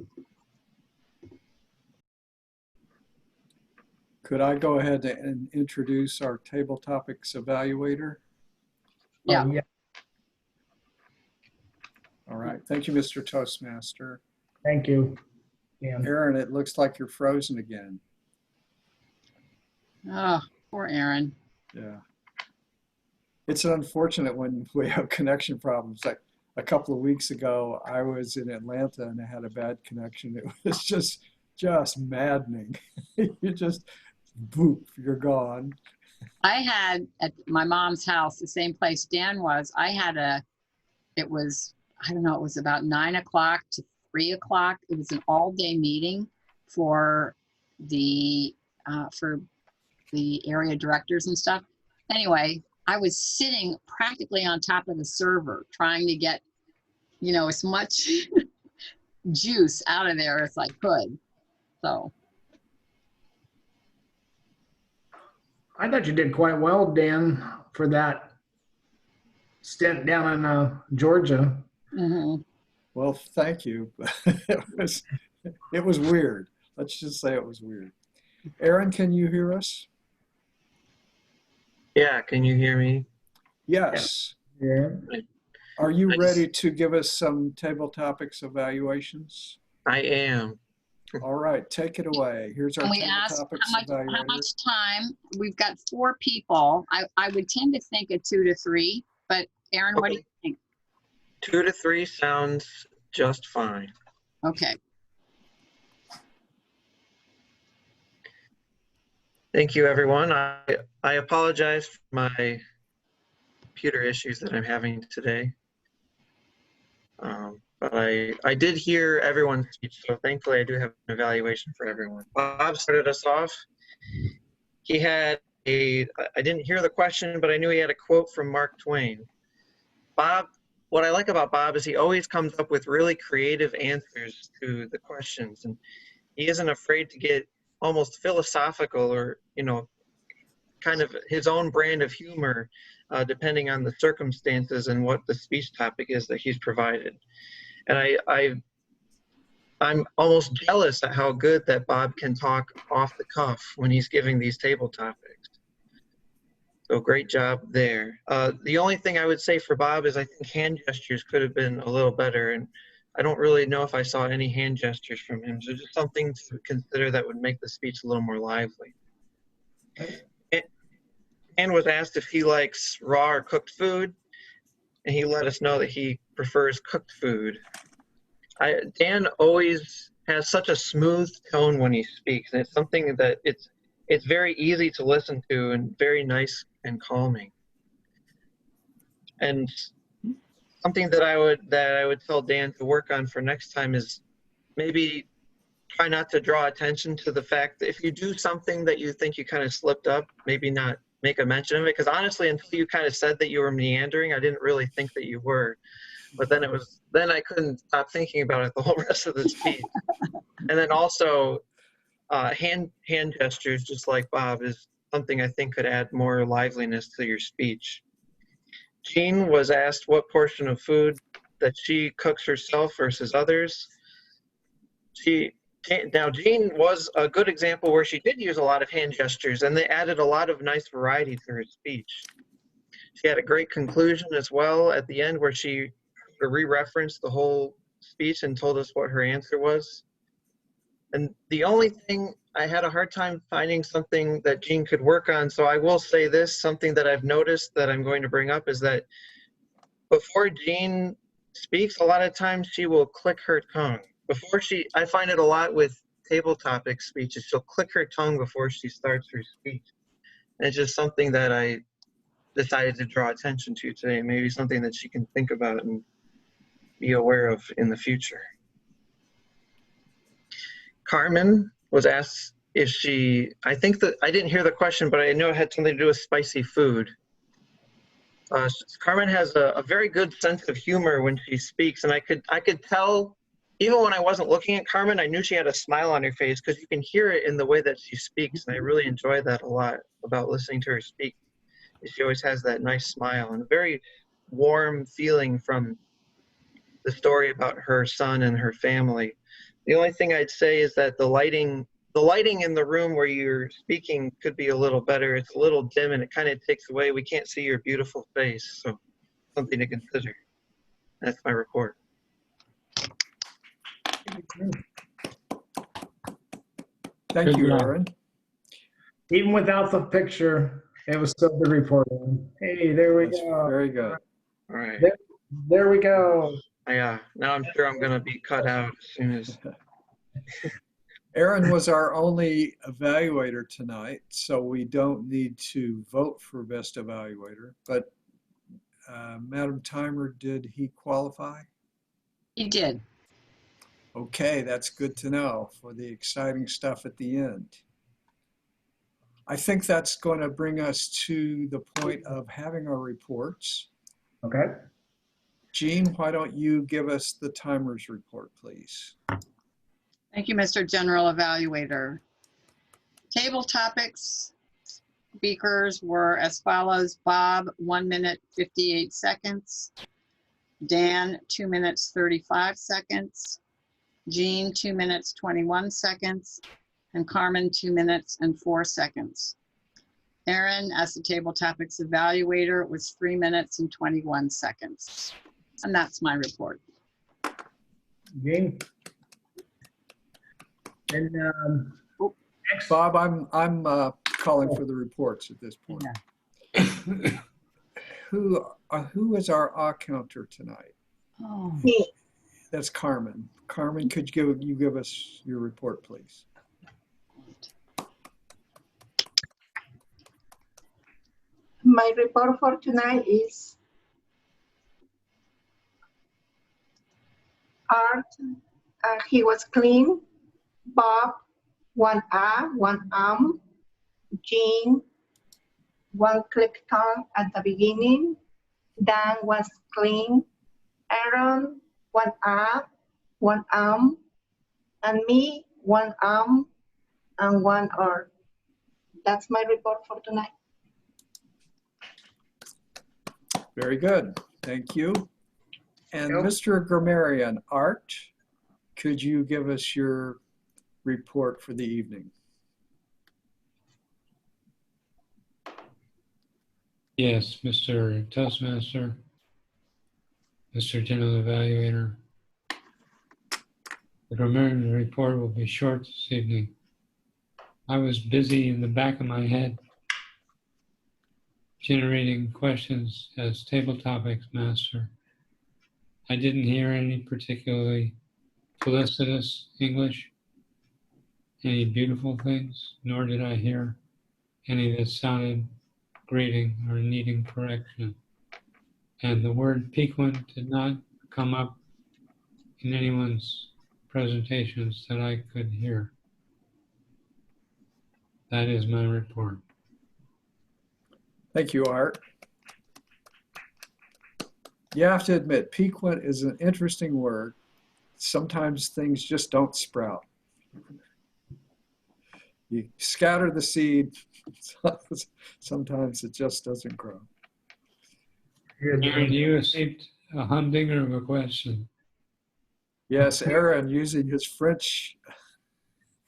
Could I go ahead and introduce our table topics evaluator? Yeah. Oh, yeah. All right. Thank you, Mr. Toastmaster. Thank you. Yeah. Aaron, it looks like you're frozen again. Oh, poor Aaron. Yeah. It's unfortunate when we have connection problems. Like a couple of weeks ago, I was in Atlanta and I had a bad connection. It was just maddening. You just, boop, you're gone. I had at my mom's house, the same place Dan was, it was, I don't know, it was about 9 o'clock to 3 o'clock. It was an all-day meeting for the area directors and stuff. Anyway, I was sitting practically on top of the server trying to get, as much juice out of there as I could. So. I thought you did quite well, Dan, for that stint down in Georgia. Mm-hmm. Well, thank you. It was weird. Let's just say it was weird. Aaron, can you hear us? Yeah, can you hear me? Yes. Yeah. Are you ready to give us some table topics evaluations? I am. All right, take it away. Here's our And we table asked topics how evaluator. much time. We've got 4 people. I would tend to think a 2 to 3, but Aaron, what do you think? 2 to 3 sounds just fine. Okay. Thank you, everyone. I apologize for my computer issues that I'm having today. But I did hear everyone's speech, so thankfully I do have an evaluation for everyone. Bob started us off. He had I didn't hear the question, but I knew he had a quote from Mark Twain. Bob, what I like about Bob is he always comes up with really creative answers to the questions, and he isn't afraid to get almost philosophical or, kind of his own brand of humor, depending on the circumstances and what the speech topic is that he's provided. And I'm almost jealous at how good that Bob can talk off the cuff when he's giving these table topics. So great job there. The only thing I would say for Bob is I think hand gestures could have been a little better, and I don't really know if I saw any hand gestures from him. So just something to consider that would make the speech a little more lively. Dan was asked if he likes raw or cooked food, and he let us know that he prefers cooked food. Dan always has such a smooth tone when he speaks, and it's something that it's very easy to listen to and very nice and calming. And something that I would tell Dan to work on for next time is maybe try not to draw attention to the fact that if you do something that you think you kind of slipped up, maybe not make a mention of it. Because honestly, until you kind of said that you were meandering, I didn't really think that you were. But then I couldn't stop thinking about it the whole rest of the speech. And then also hand gestures, just like Bob, is something I think could add more liveliness to your speech. Jean was asked what portion of food that she cooks herself versus others. Now, Jean was a good example where she did use a lot of hand gestures, and they added a lot of nice variety to her speech. She had a great conclusion as well at the end where she re-referenced the whole speech and told us what her answer was. And the only thing, I had a hard time finding something that Jean could work on, so I will say this, something that I've noticed that I'm going to bring up is that before Jean speaks, a lot of times she will click her tongue. I find it a lot with table topic speeches, she'll click her tongue before she starts her speech. And it's just something that I decided to draw attention to today, maybe something that she can think about and be aware of in the future. Carmen was asked if I think that, I didn't hear the question, but I know it had something to do with spicy food. Carmen has a very good sense of humor when she speaks, and I could tell, even when I wasn't looking at Carmen, I knew she had a smile on her face because you can hear it in the way that she speaks, and I really enjoy that a lot about listening to her speak. She always has that nice smile and a very warm feeling from the story about her son and her family. The only thing I'd say is that the lighting in the room where you're speaking could be a little better. It's a little dim and it kind of takes away, we can't see your beautiful face, so something to consider. That's my report. Thank you, Aaron. Even without the picture, it was still good reporting. Hey, there we go. Very good. All right. There we go. Yeah, now I'm sure I'm going to be cut out as soon as. Aaron was our only evaluator tonight, so we don't need to vote for best evaluator. But Madam Timer, did he qualify? He did. Okay, that's good to know for the exciting stuff at the end. I think that's going to bring us to the point of having our reports. Okay. Jean, why don't you give us the timer's report, please? Thank you, Mr. General Evaluator. Table topics, speakers were as follows. Bob, 1 minute, 58 seconds. Dan, 2 minutes, 35 seconds. Jean, 2 minutes, 21 seconds. And Carmen, 2 minutes and 4 seconds. Aaron, as the table topics evaluator, was 3 minutes and 21 seconds. And that's my report. Jean? And next. Bob, I'm calling for the reports at this point. Yeah. Who is our counter tonight? Oh. Me. That's Carmen. Carmen, could you give us your report, please? My report for tonight is Art, he was clean. Bob, 1 1 Jean, 1 click tongue at the beginning. Dan was clean. Aaron, 1 1 and me, 1 and 1 R. That's my report for tonight. Very good. Thank you. And Yep. Mr. Grammarian, Art, could you give us your report for the evening? Yes, Mr. Toastmaster, Mr. General Evaluator. The grammarian report will be short this evening. I was busy in the back of my head generating questions as table topics master. I didn't hear any particularly felicitous English, any beautiful things, nor did I hear any that sounded grating or needing correction. And the word piquant did not come up in anyone's presentations that I could hear. That is my report. Thank you, Art. You have to admit, piquant is an interesting word. Sometimes things just don't sprout. You scatter the seed, sometimes it just doesn't grow. Aaron, you escaped a humdinger of a question. Yes, Aaron using his French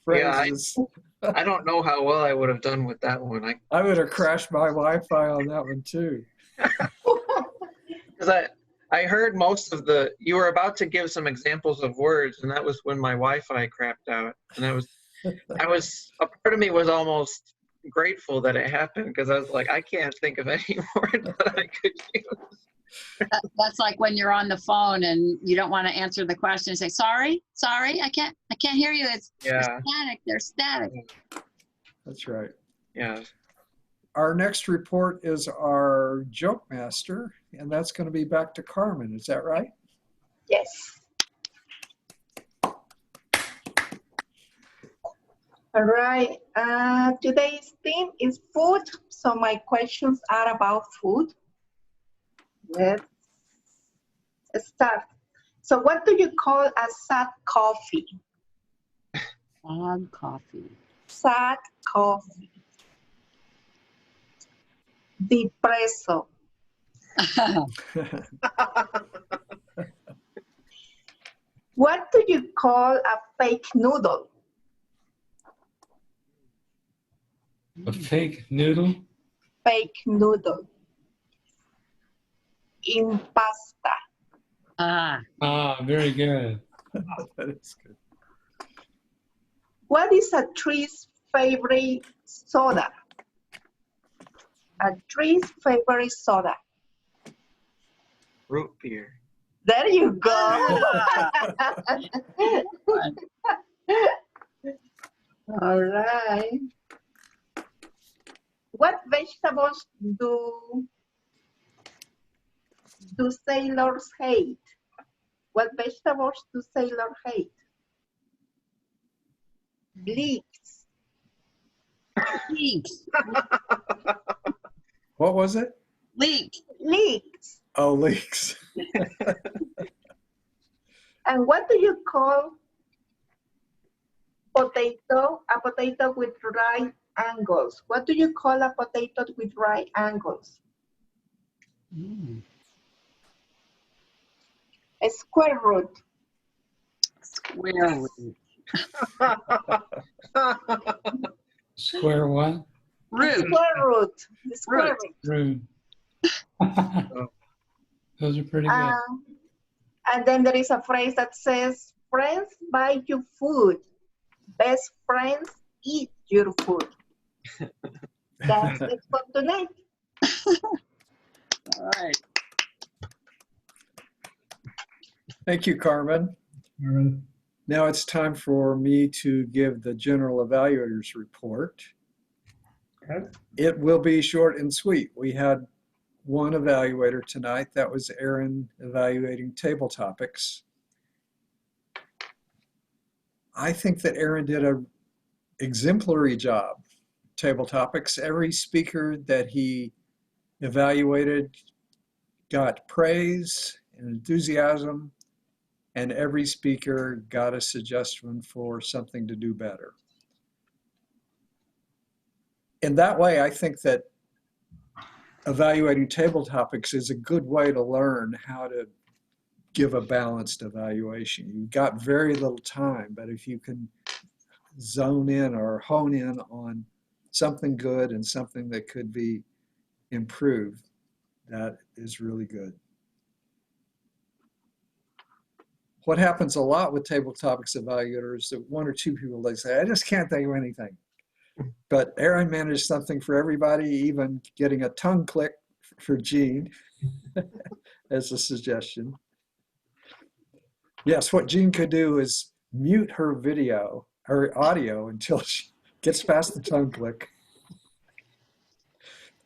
phrases. I don't know how well I would have done with that one. I would have crashed my Wi-Fi on that one too. Because I heard most of you were about to give some examples of words, and that was when my Wi-Fi crapped out. And a part of me was almost grateful that it happened, because I was like, I can't think of any word that I could use. That's like when you're on the phone and you don't want to answer the question and say, sorry, I can't hear you. They're static. That's right. Yeah. Our next report is our joke master, and that's going to be back to Carmen. Is that right? Yes. All right. Today's theme is food, so my questions are about food. Let's start. So what do you call a sad coffee? Sad coffee. Sad coffee. Depresso. What do you call a fake noodle? A fake noodle? Fake noodle. Impasta. Ah, very good. That is good. What is a tree's favorite soda? A tree's favorite soda. Root beer. There you go. All right. What vegetables do sailors hate? What vegetables do sailors hate? Leeks. leeks. What was it? Leeks. Leeks. Oh, leeks. And what do you call potato? A potato with right angles. What do you call a potato with right angles? A square root. Square root. Square what? Root. Square root. The square root. Rude. Those are pretty good. And then there is a phrase that says, friends buy you food. Best friends eat your food. That's it for tonight. All right. Thank you, Carmen. Now it's time for me to give the general evaluator's report. Okay. It will be short and sweet. We had one evaluator tonight. That was Aaron evaluating table topics. I think that Aaron did an exemplary job. Table topics. Every speaker that he evaluated got praise and enthusiasm, and every speaker got a suggestion for something to do better. In that way, I think that evaluating table topics is a good way to learn how to give a balanced evaluation. You've got very little time, but if you can zone in or hone in on something good and something that could be improved, that is really good. What happens a lot with table topics evaluators is that one or two people, they say, I just can't think of anything. But Aaron managed something for everybody, even getting a tongue click for Jean as a suggestion. Yes, what Jean could do is mute her video, her audio, until she gets past the tongue click.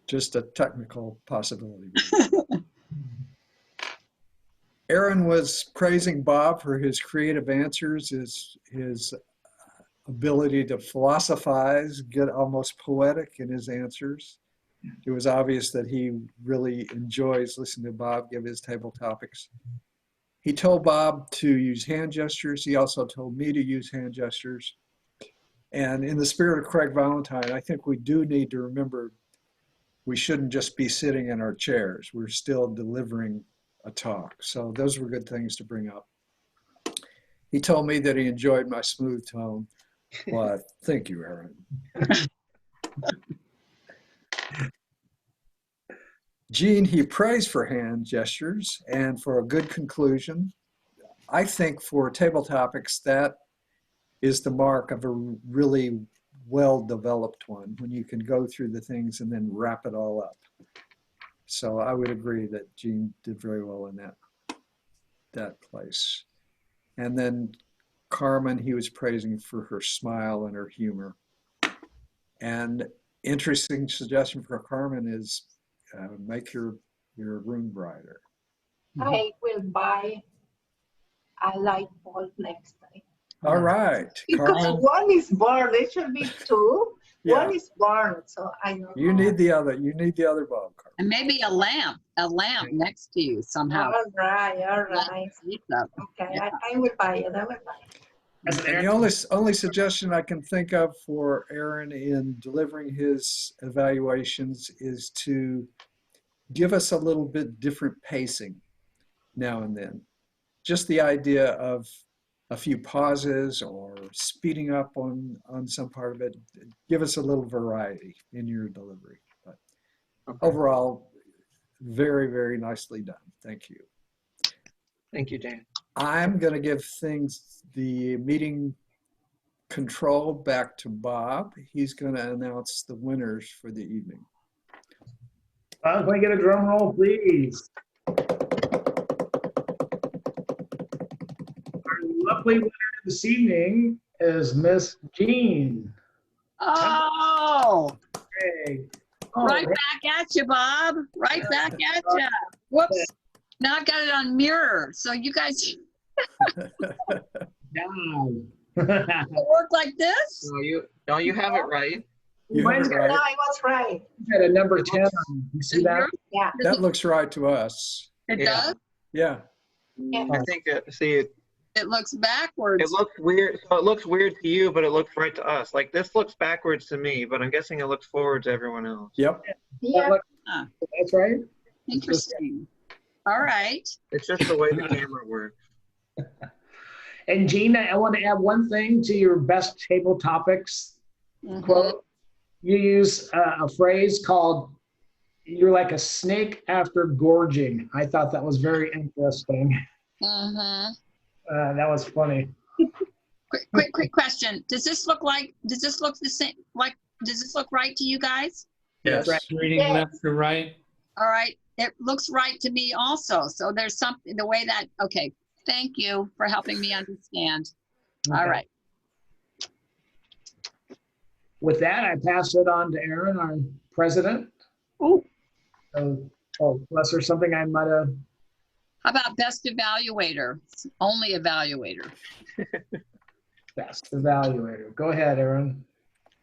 Just a technical possibility. Aaron was praising Bob for his creative answers, his ability to philosophize, get almost poetic in his answers. It was obvious that he really enjoys listening to Bob give his table topics. He told Bob to use hand gestures. He also told me to use hand gestures. And in the spirit of Craig Valentine, I think we do need to remember we shouldn't just be sitting in our chairs. We're still delivering a talk. So those were good things to bring up. He told me that he enjoyed my smooth tone. Well, thank you, Aaron. Jean, he praised for hand gestures and for a good conclusion. I think for table topics, that is the mark of a really well-developed one, when you can go through the things and then wrap it all up. So I would agree that Jean did very well in that place. And then Carmen, he was praising for her smile and her humor. And interesting suggestion for Carmen is make your room brighter. I will buy a light bulb next time. All right. Because Carmen, one is born, there should be two. yeah, One is born, so I don't you know. need the other bulb, Carmen. And maybe a lamp next to you somehow. All right. Okay, I will buy it. I will buy it. And the only suggestion I can think of for Aaron in delivering his evaluations is to give us a little bit different pacing now and then. Just the idea of a few pauses or speeding up on some part of it. Give us a little variety in your delivery. But overall, very, very nicely done. Thank you. Thank you, Dan. I'm going to give the meeting control back to Bob. He's going to announce the winners for the evening. Can we get a drum roll, please? Our lovely winner this evening is Miss Jean. Oh, Craig. right back at you, Bob. Right back at you. Whoops. Now I've got it on mirror. So you guys Down. work like this? No, you have it right. You have Mine's it got No, right. I was right. a number 10 on. You see that? Yeah. That looks right to us. It Yeah. does? Yeah. Yeah. I think see, It looks backwards. it looks weird. So it looks weird to you, but it looks right to us. Like this looks backwards to me, but I'm guessing it looks forward to everyone else. Yep. Yeah. That's right. Interesting. All right. It's just the way the camera works. And Jean, I want to add one thing to your best table topics Mhm. quote. You use a phrase called, "You're like a snake after gorging." I thought that was very interesting. Mhm. That was funny. Quick question. Does this look the same? Like, does this look right to you guys? Yes. Right. Reading Yes. left to right. All right. It looks right to me also. So there's something, the way that, okay. Thank you for helping me understand. All Okay. right. With that, I pass it on to Aaron, our president. Ooh. Unless there's something I might have. How about best evaluator? Only evaluator. Best evaluator. Go ahead, Aaron.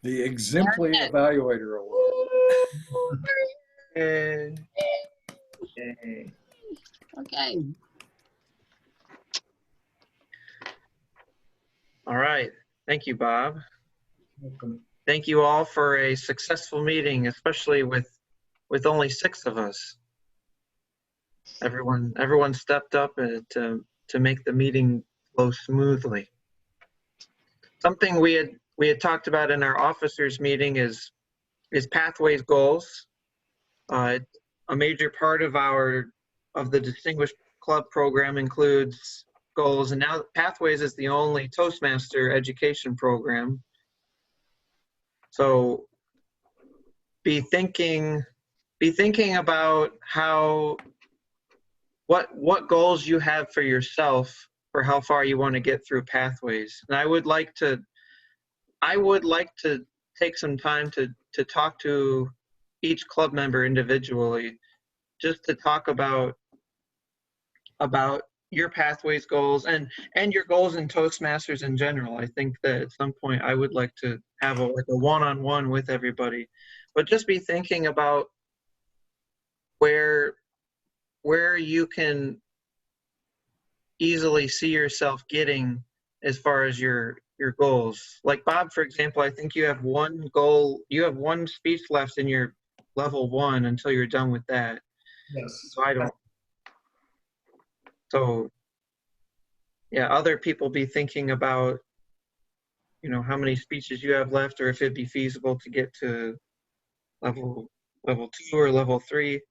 The Exemplary That's it. Evaluator Award. And Okay. Okay. all right. Thank you, Bob. Welcome. Thank you all for a successful meeting, especially with only 6 of us. Everyone stepped up to make the meeting flow smoothly. Something we had talked about in our officers meeting is pathways goals. A major part of the Distinguished Club program includes goals, and now Pathways is the only Toastmaster education program. So be thinking about what goals you have for yourself for how far you want to get through pathways. And I would like to take some time to talk to each club member individually, just to talk about your pathways goals and your goals in Toastmasters in general. I think that at some point I would like to have a one-on-one with everybody, but just be thinking about where you can easily see yourself getting as far as your goals. Like Bob, for example, I think you have one goal, you have one speech left in your level 1 until you're done with that. Yes. So yeah, other people be thinking about, how many speeches you have left, or if it'd be feasible to get to level 2 or level 3.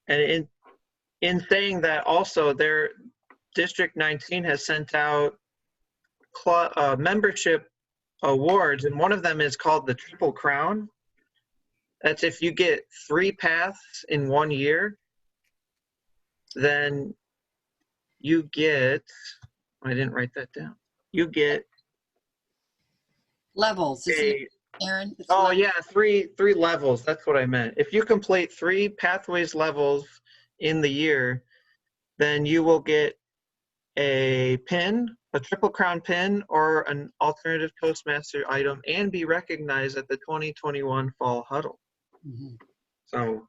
And in saying that, also their District 19 has sent out membership awards, and one of them is called the Triple Crown. That's if you get 3 paths in 1 year, then you get, I didn't write that down. You get Levels, isn't it, Aaron? It's oh levels. yeah, three levels. That's what I meant. If you complete 3 pathways levels in the year, then you will get a pin, a Triple Crown pin, or an alternative Toastmaster item, and be recognized at the 2021 Fall Huddle. Mhm. So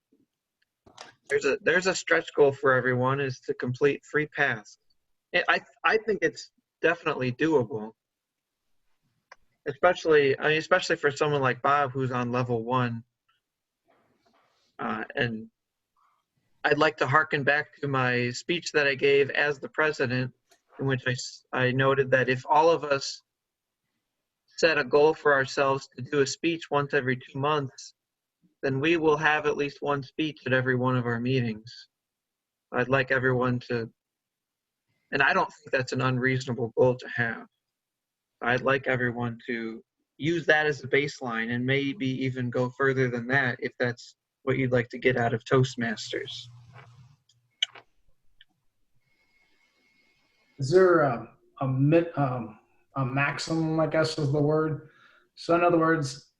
there's a stretch goal for everyone, is to complete 3 paths. I think it's definitely doable, especially for someone like Bob who's on level 1. And I'd like to harken back to my speech that I gave as the president, in which I noted that if all of us set a goal for ourselves to do a speech once every 2 months, then we will have at least 1 speech at every one of our meetings. I'd like everyone to, and I don't think that's an unreasonable goal to have. I'd like everyone to use that as a baseline, and maybe even go further than that if that's what you'd like to get out of Toastmasters. Is there a maximum, I guess is the word? So in other words,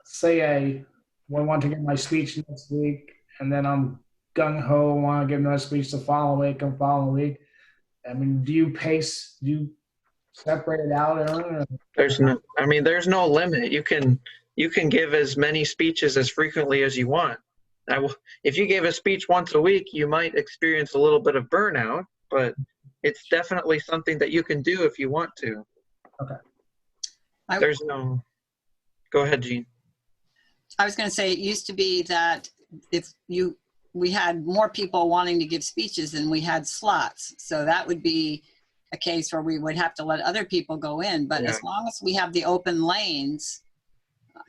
say I want to give my speech next week, and then I'm gung-ho, want to give another speech the following week. I mean, do you separate it out, Aaron? Or? There's no limit. You can give as many speeches as frequently as you want. If you gave a speech once a week, you might experience a little bit of burnout, but it's definitely something that you can do if you want to. Okay. Go ahead, Jean. I was going to say, it used to be that we had more people wanting to give speeches than we had slots. So that would be a case where we would have to let other people go in. But as long as we have the open lanes,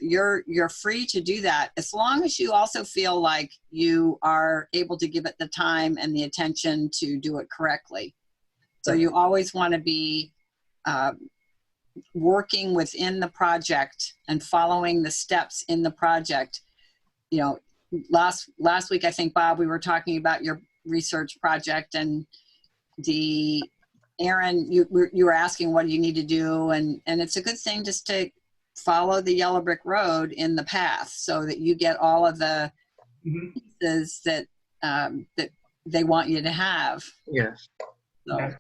you're free to do that, as long as you also feel like you are able to give it the time and the attention to do it correctly. So you always want to be working within the project and following the steps in the project. Last week, I think, Bob, we were talking about your research project, and Aaron, you were asking what do you need to do, and it's a good thing just to follow the yellow brick road in the path, so that you get all of the pieces that they want you to have. Yes. So.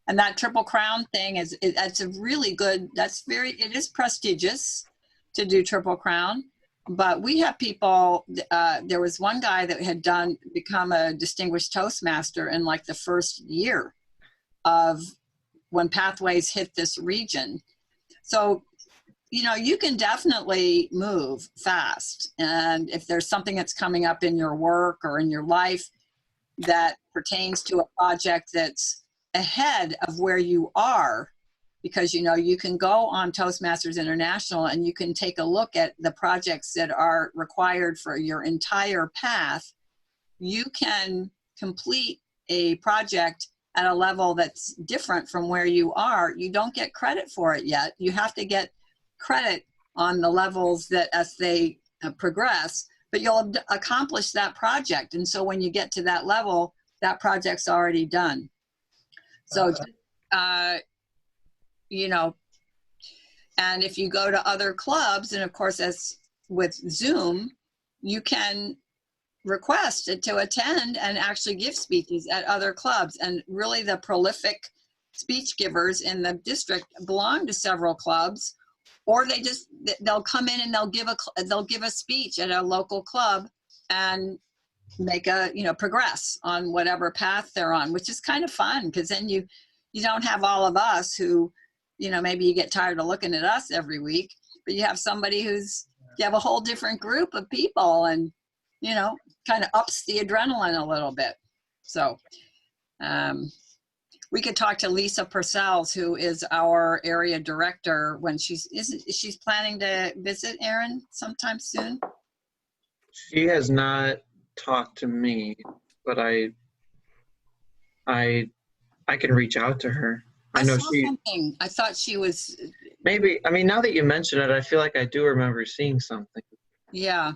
And that Triple Crown thing that's a really good, it is prestigious to do Triple Crown, but we have people, there was one guy that had become a distinguished Toastmaster in like the first year of when Pathways hit this region. So, you can definitely move fast. And if there's something that's coming up in your work or in your life that pertains to a project that's ahead of where you are, because you can go on Toastmasters International and you can take a look at the projects that are required for your entire path. You can complete a project at a level that's different from where you are. You don't get credit for it yet. You have to get credit on the levels that as they progress, but you'll accomplish that project. And so when you get to that level, that project's already done. So, you know, and if you go to other clubs, and of course, as with Zoom, you can request to attend and actually give speeches at other clubs. And really the prolific speech givers in the district belong to several clubs, or they'll come in and they'll give a speech at a local club and make progress on whatever path they're on, which is kind of fun, because then you don't have all of us who, maybe you get tired of looking at us every week, but you have somebody you have a whole different group of people, and kind of ups the adrenaline a little bit. So we could talk to Lisa Purcells, who is our area director, when she's planning to visit, Aaron, sometime soon. She has not talked to me, but I can reach out to her. I know something. I thought she was. Maybe, now that you mention it, I feel like I do remember seeing something. Yeah.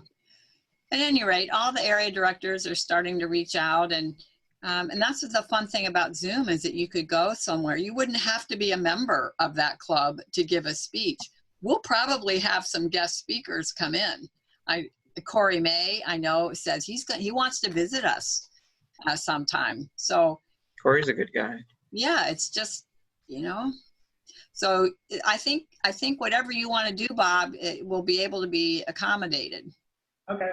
At any rate, all the area directors are starting to reach out, and that's the fun thing about Zoom, is that you could go somewhere. You wouldn't have to be a member of that club to give a speech. We'll probably have some guest speakers come in. Corey May, I know, says he wants to visit us sometime. So Corey's a good guy. Yeah, it's just, So I think whatever you want to do, Bob, it will be able to be accommodated. Okay.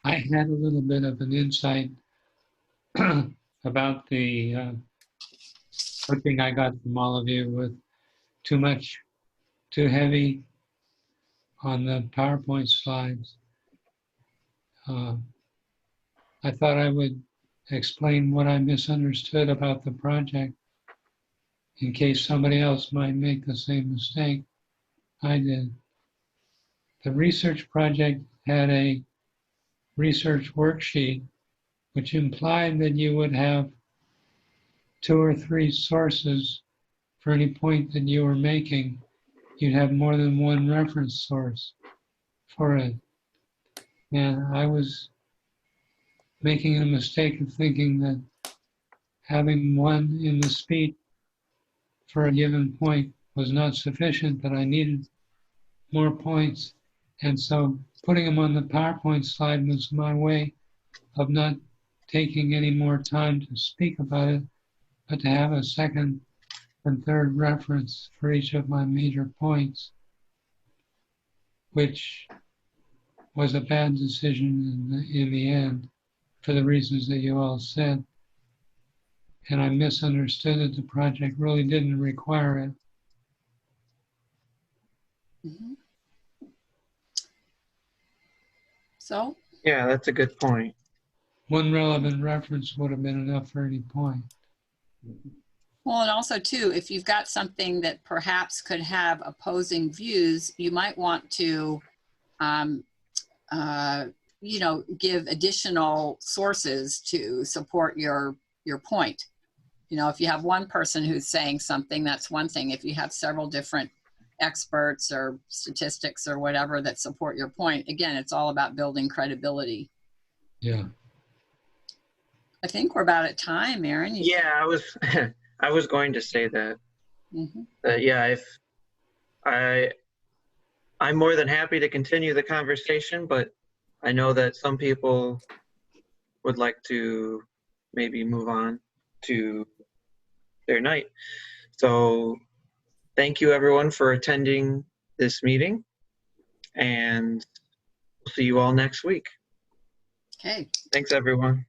I had a little bit of an insight about the coaching I got from all of you with too heavy on the PowerPoint slides. I thought I would explain what I misunderstood about the project in case somebody else might make the same mistake I did. The research project had a research worksheet, which implied that you would have 2 or 3 sources for any point that you were making. You'd have more than one reference source for it. And I was making a mistake of thinking that having one in the speech for a given point was not sufficient, that I needed more points. And so putting them on the PowerPoint slide was my way of not taking any more time to speak about it, but to have a second and third reference for each of my major points, which was a bad decision in the end for the reasons that you all said. And I misunderstood that the project really didn't require it. Mm-hmm. So? Yeah, that's a good point. One relevant reference would have been enough for any point. Well, and also too, if you've got something that perhaps could have opposing views, you might want to, give additional sources to support your point. If you have one person who's saying something, that's one thing. If you have several different experts or statistics or whatever that support your point, again, it's all about building credibility. Yeah. I think we're about at time, Aaron. Yeah, I was going to say that. Mm-hmm. If I'm more than happy to continue the conversation, but I know that some people would like to maybe move on to their night. So thank you everyone for attending this meeting, and we'll see you all next week. Okay. Thanks everyone.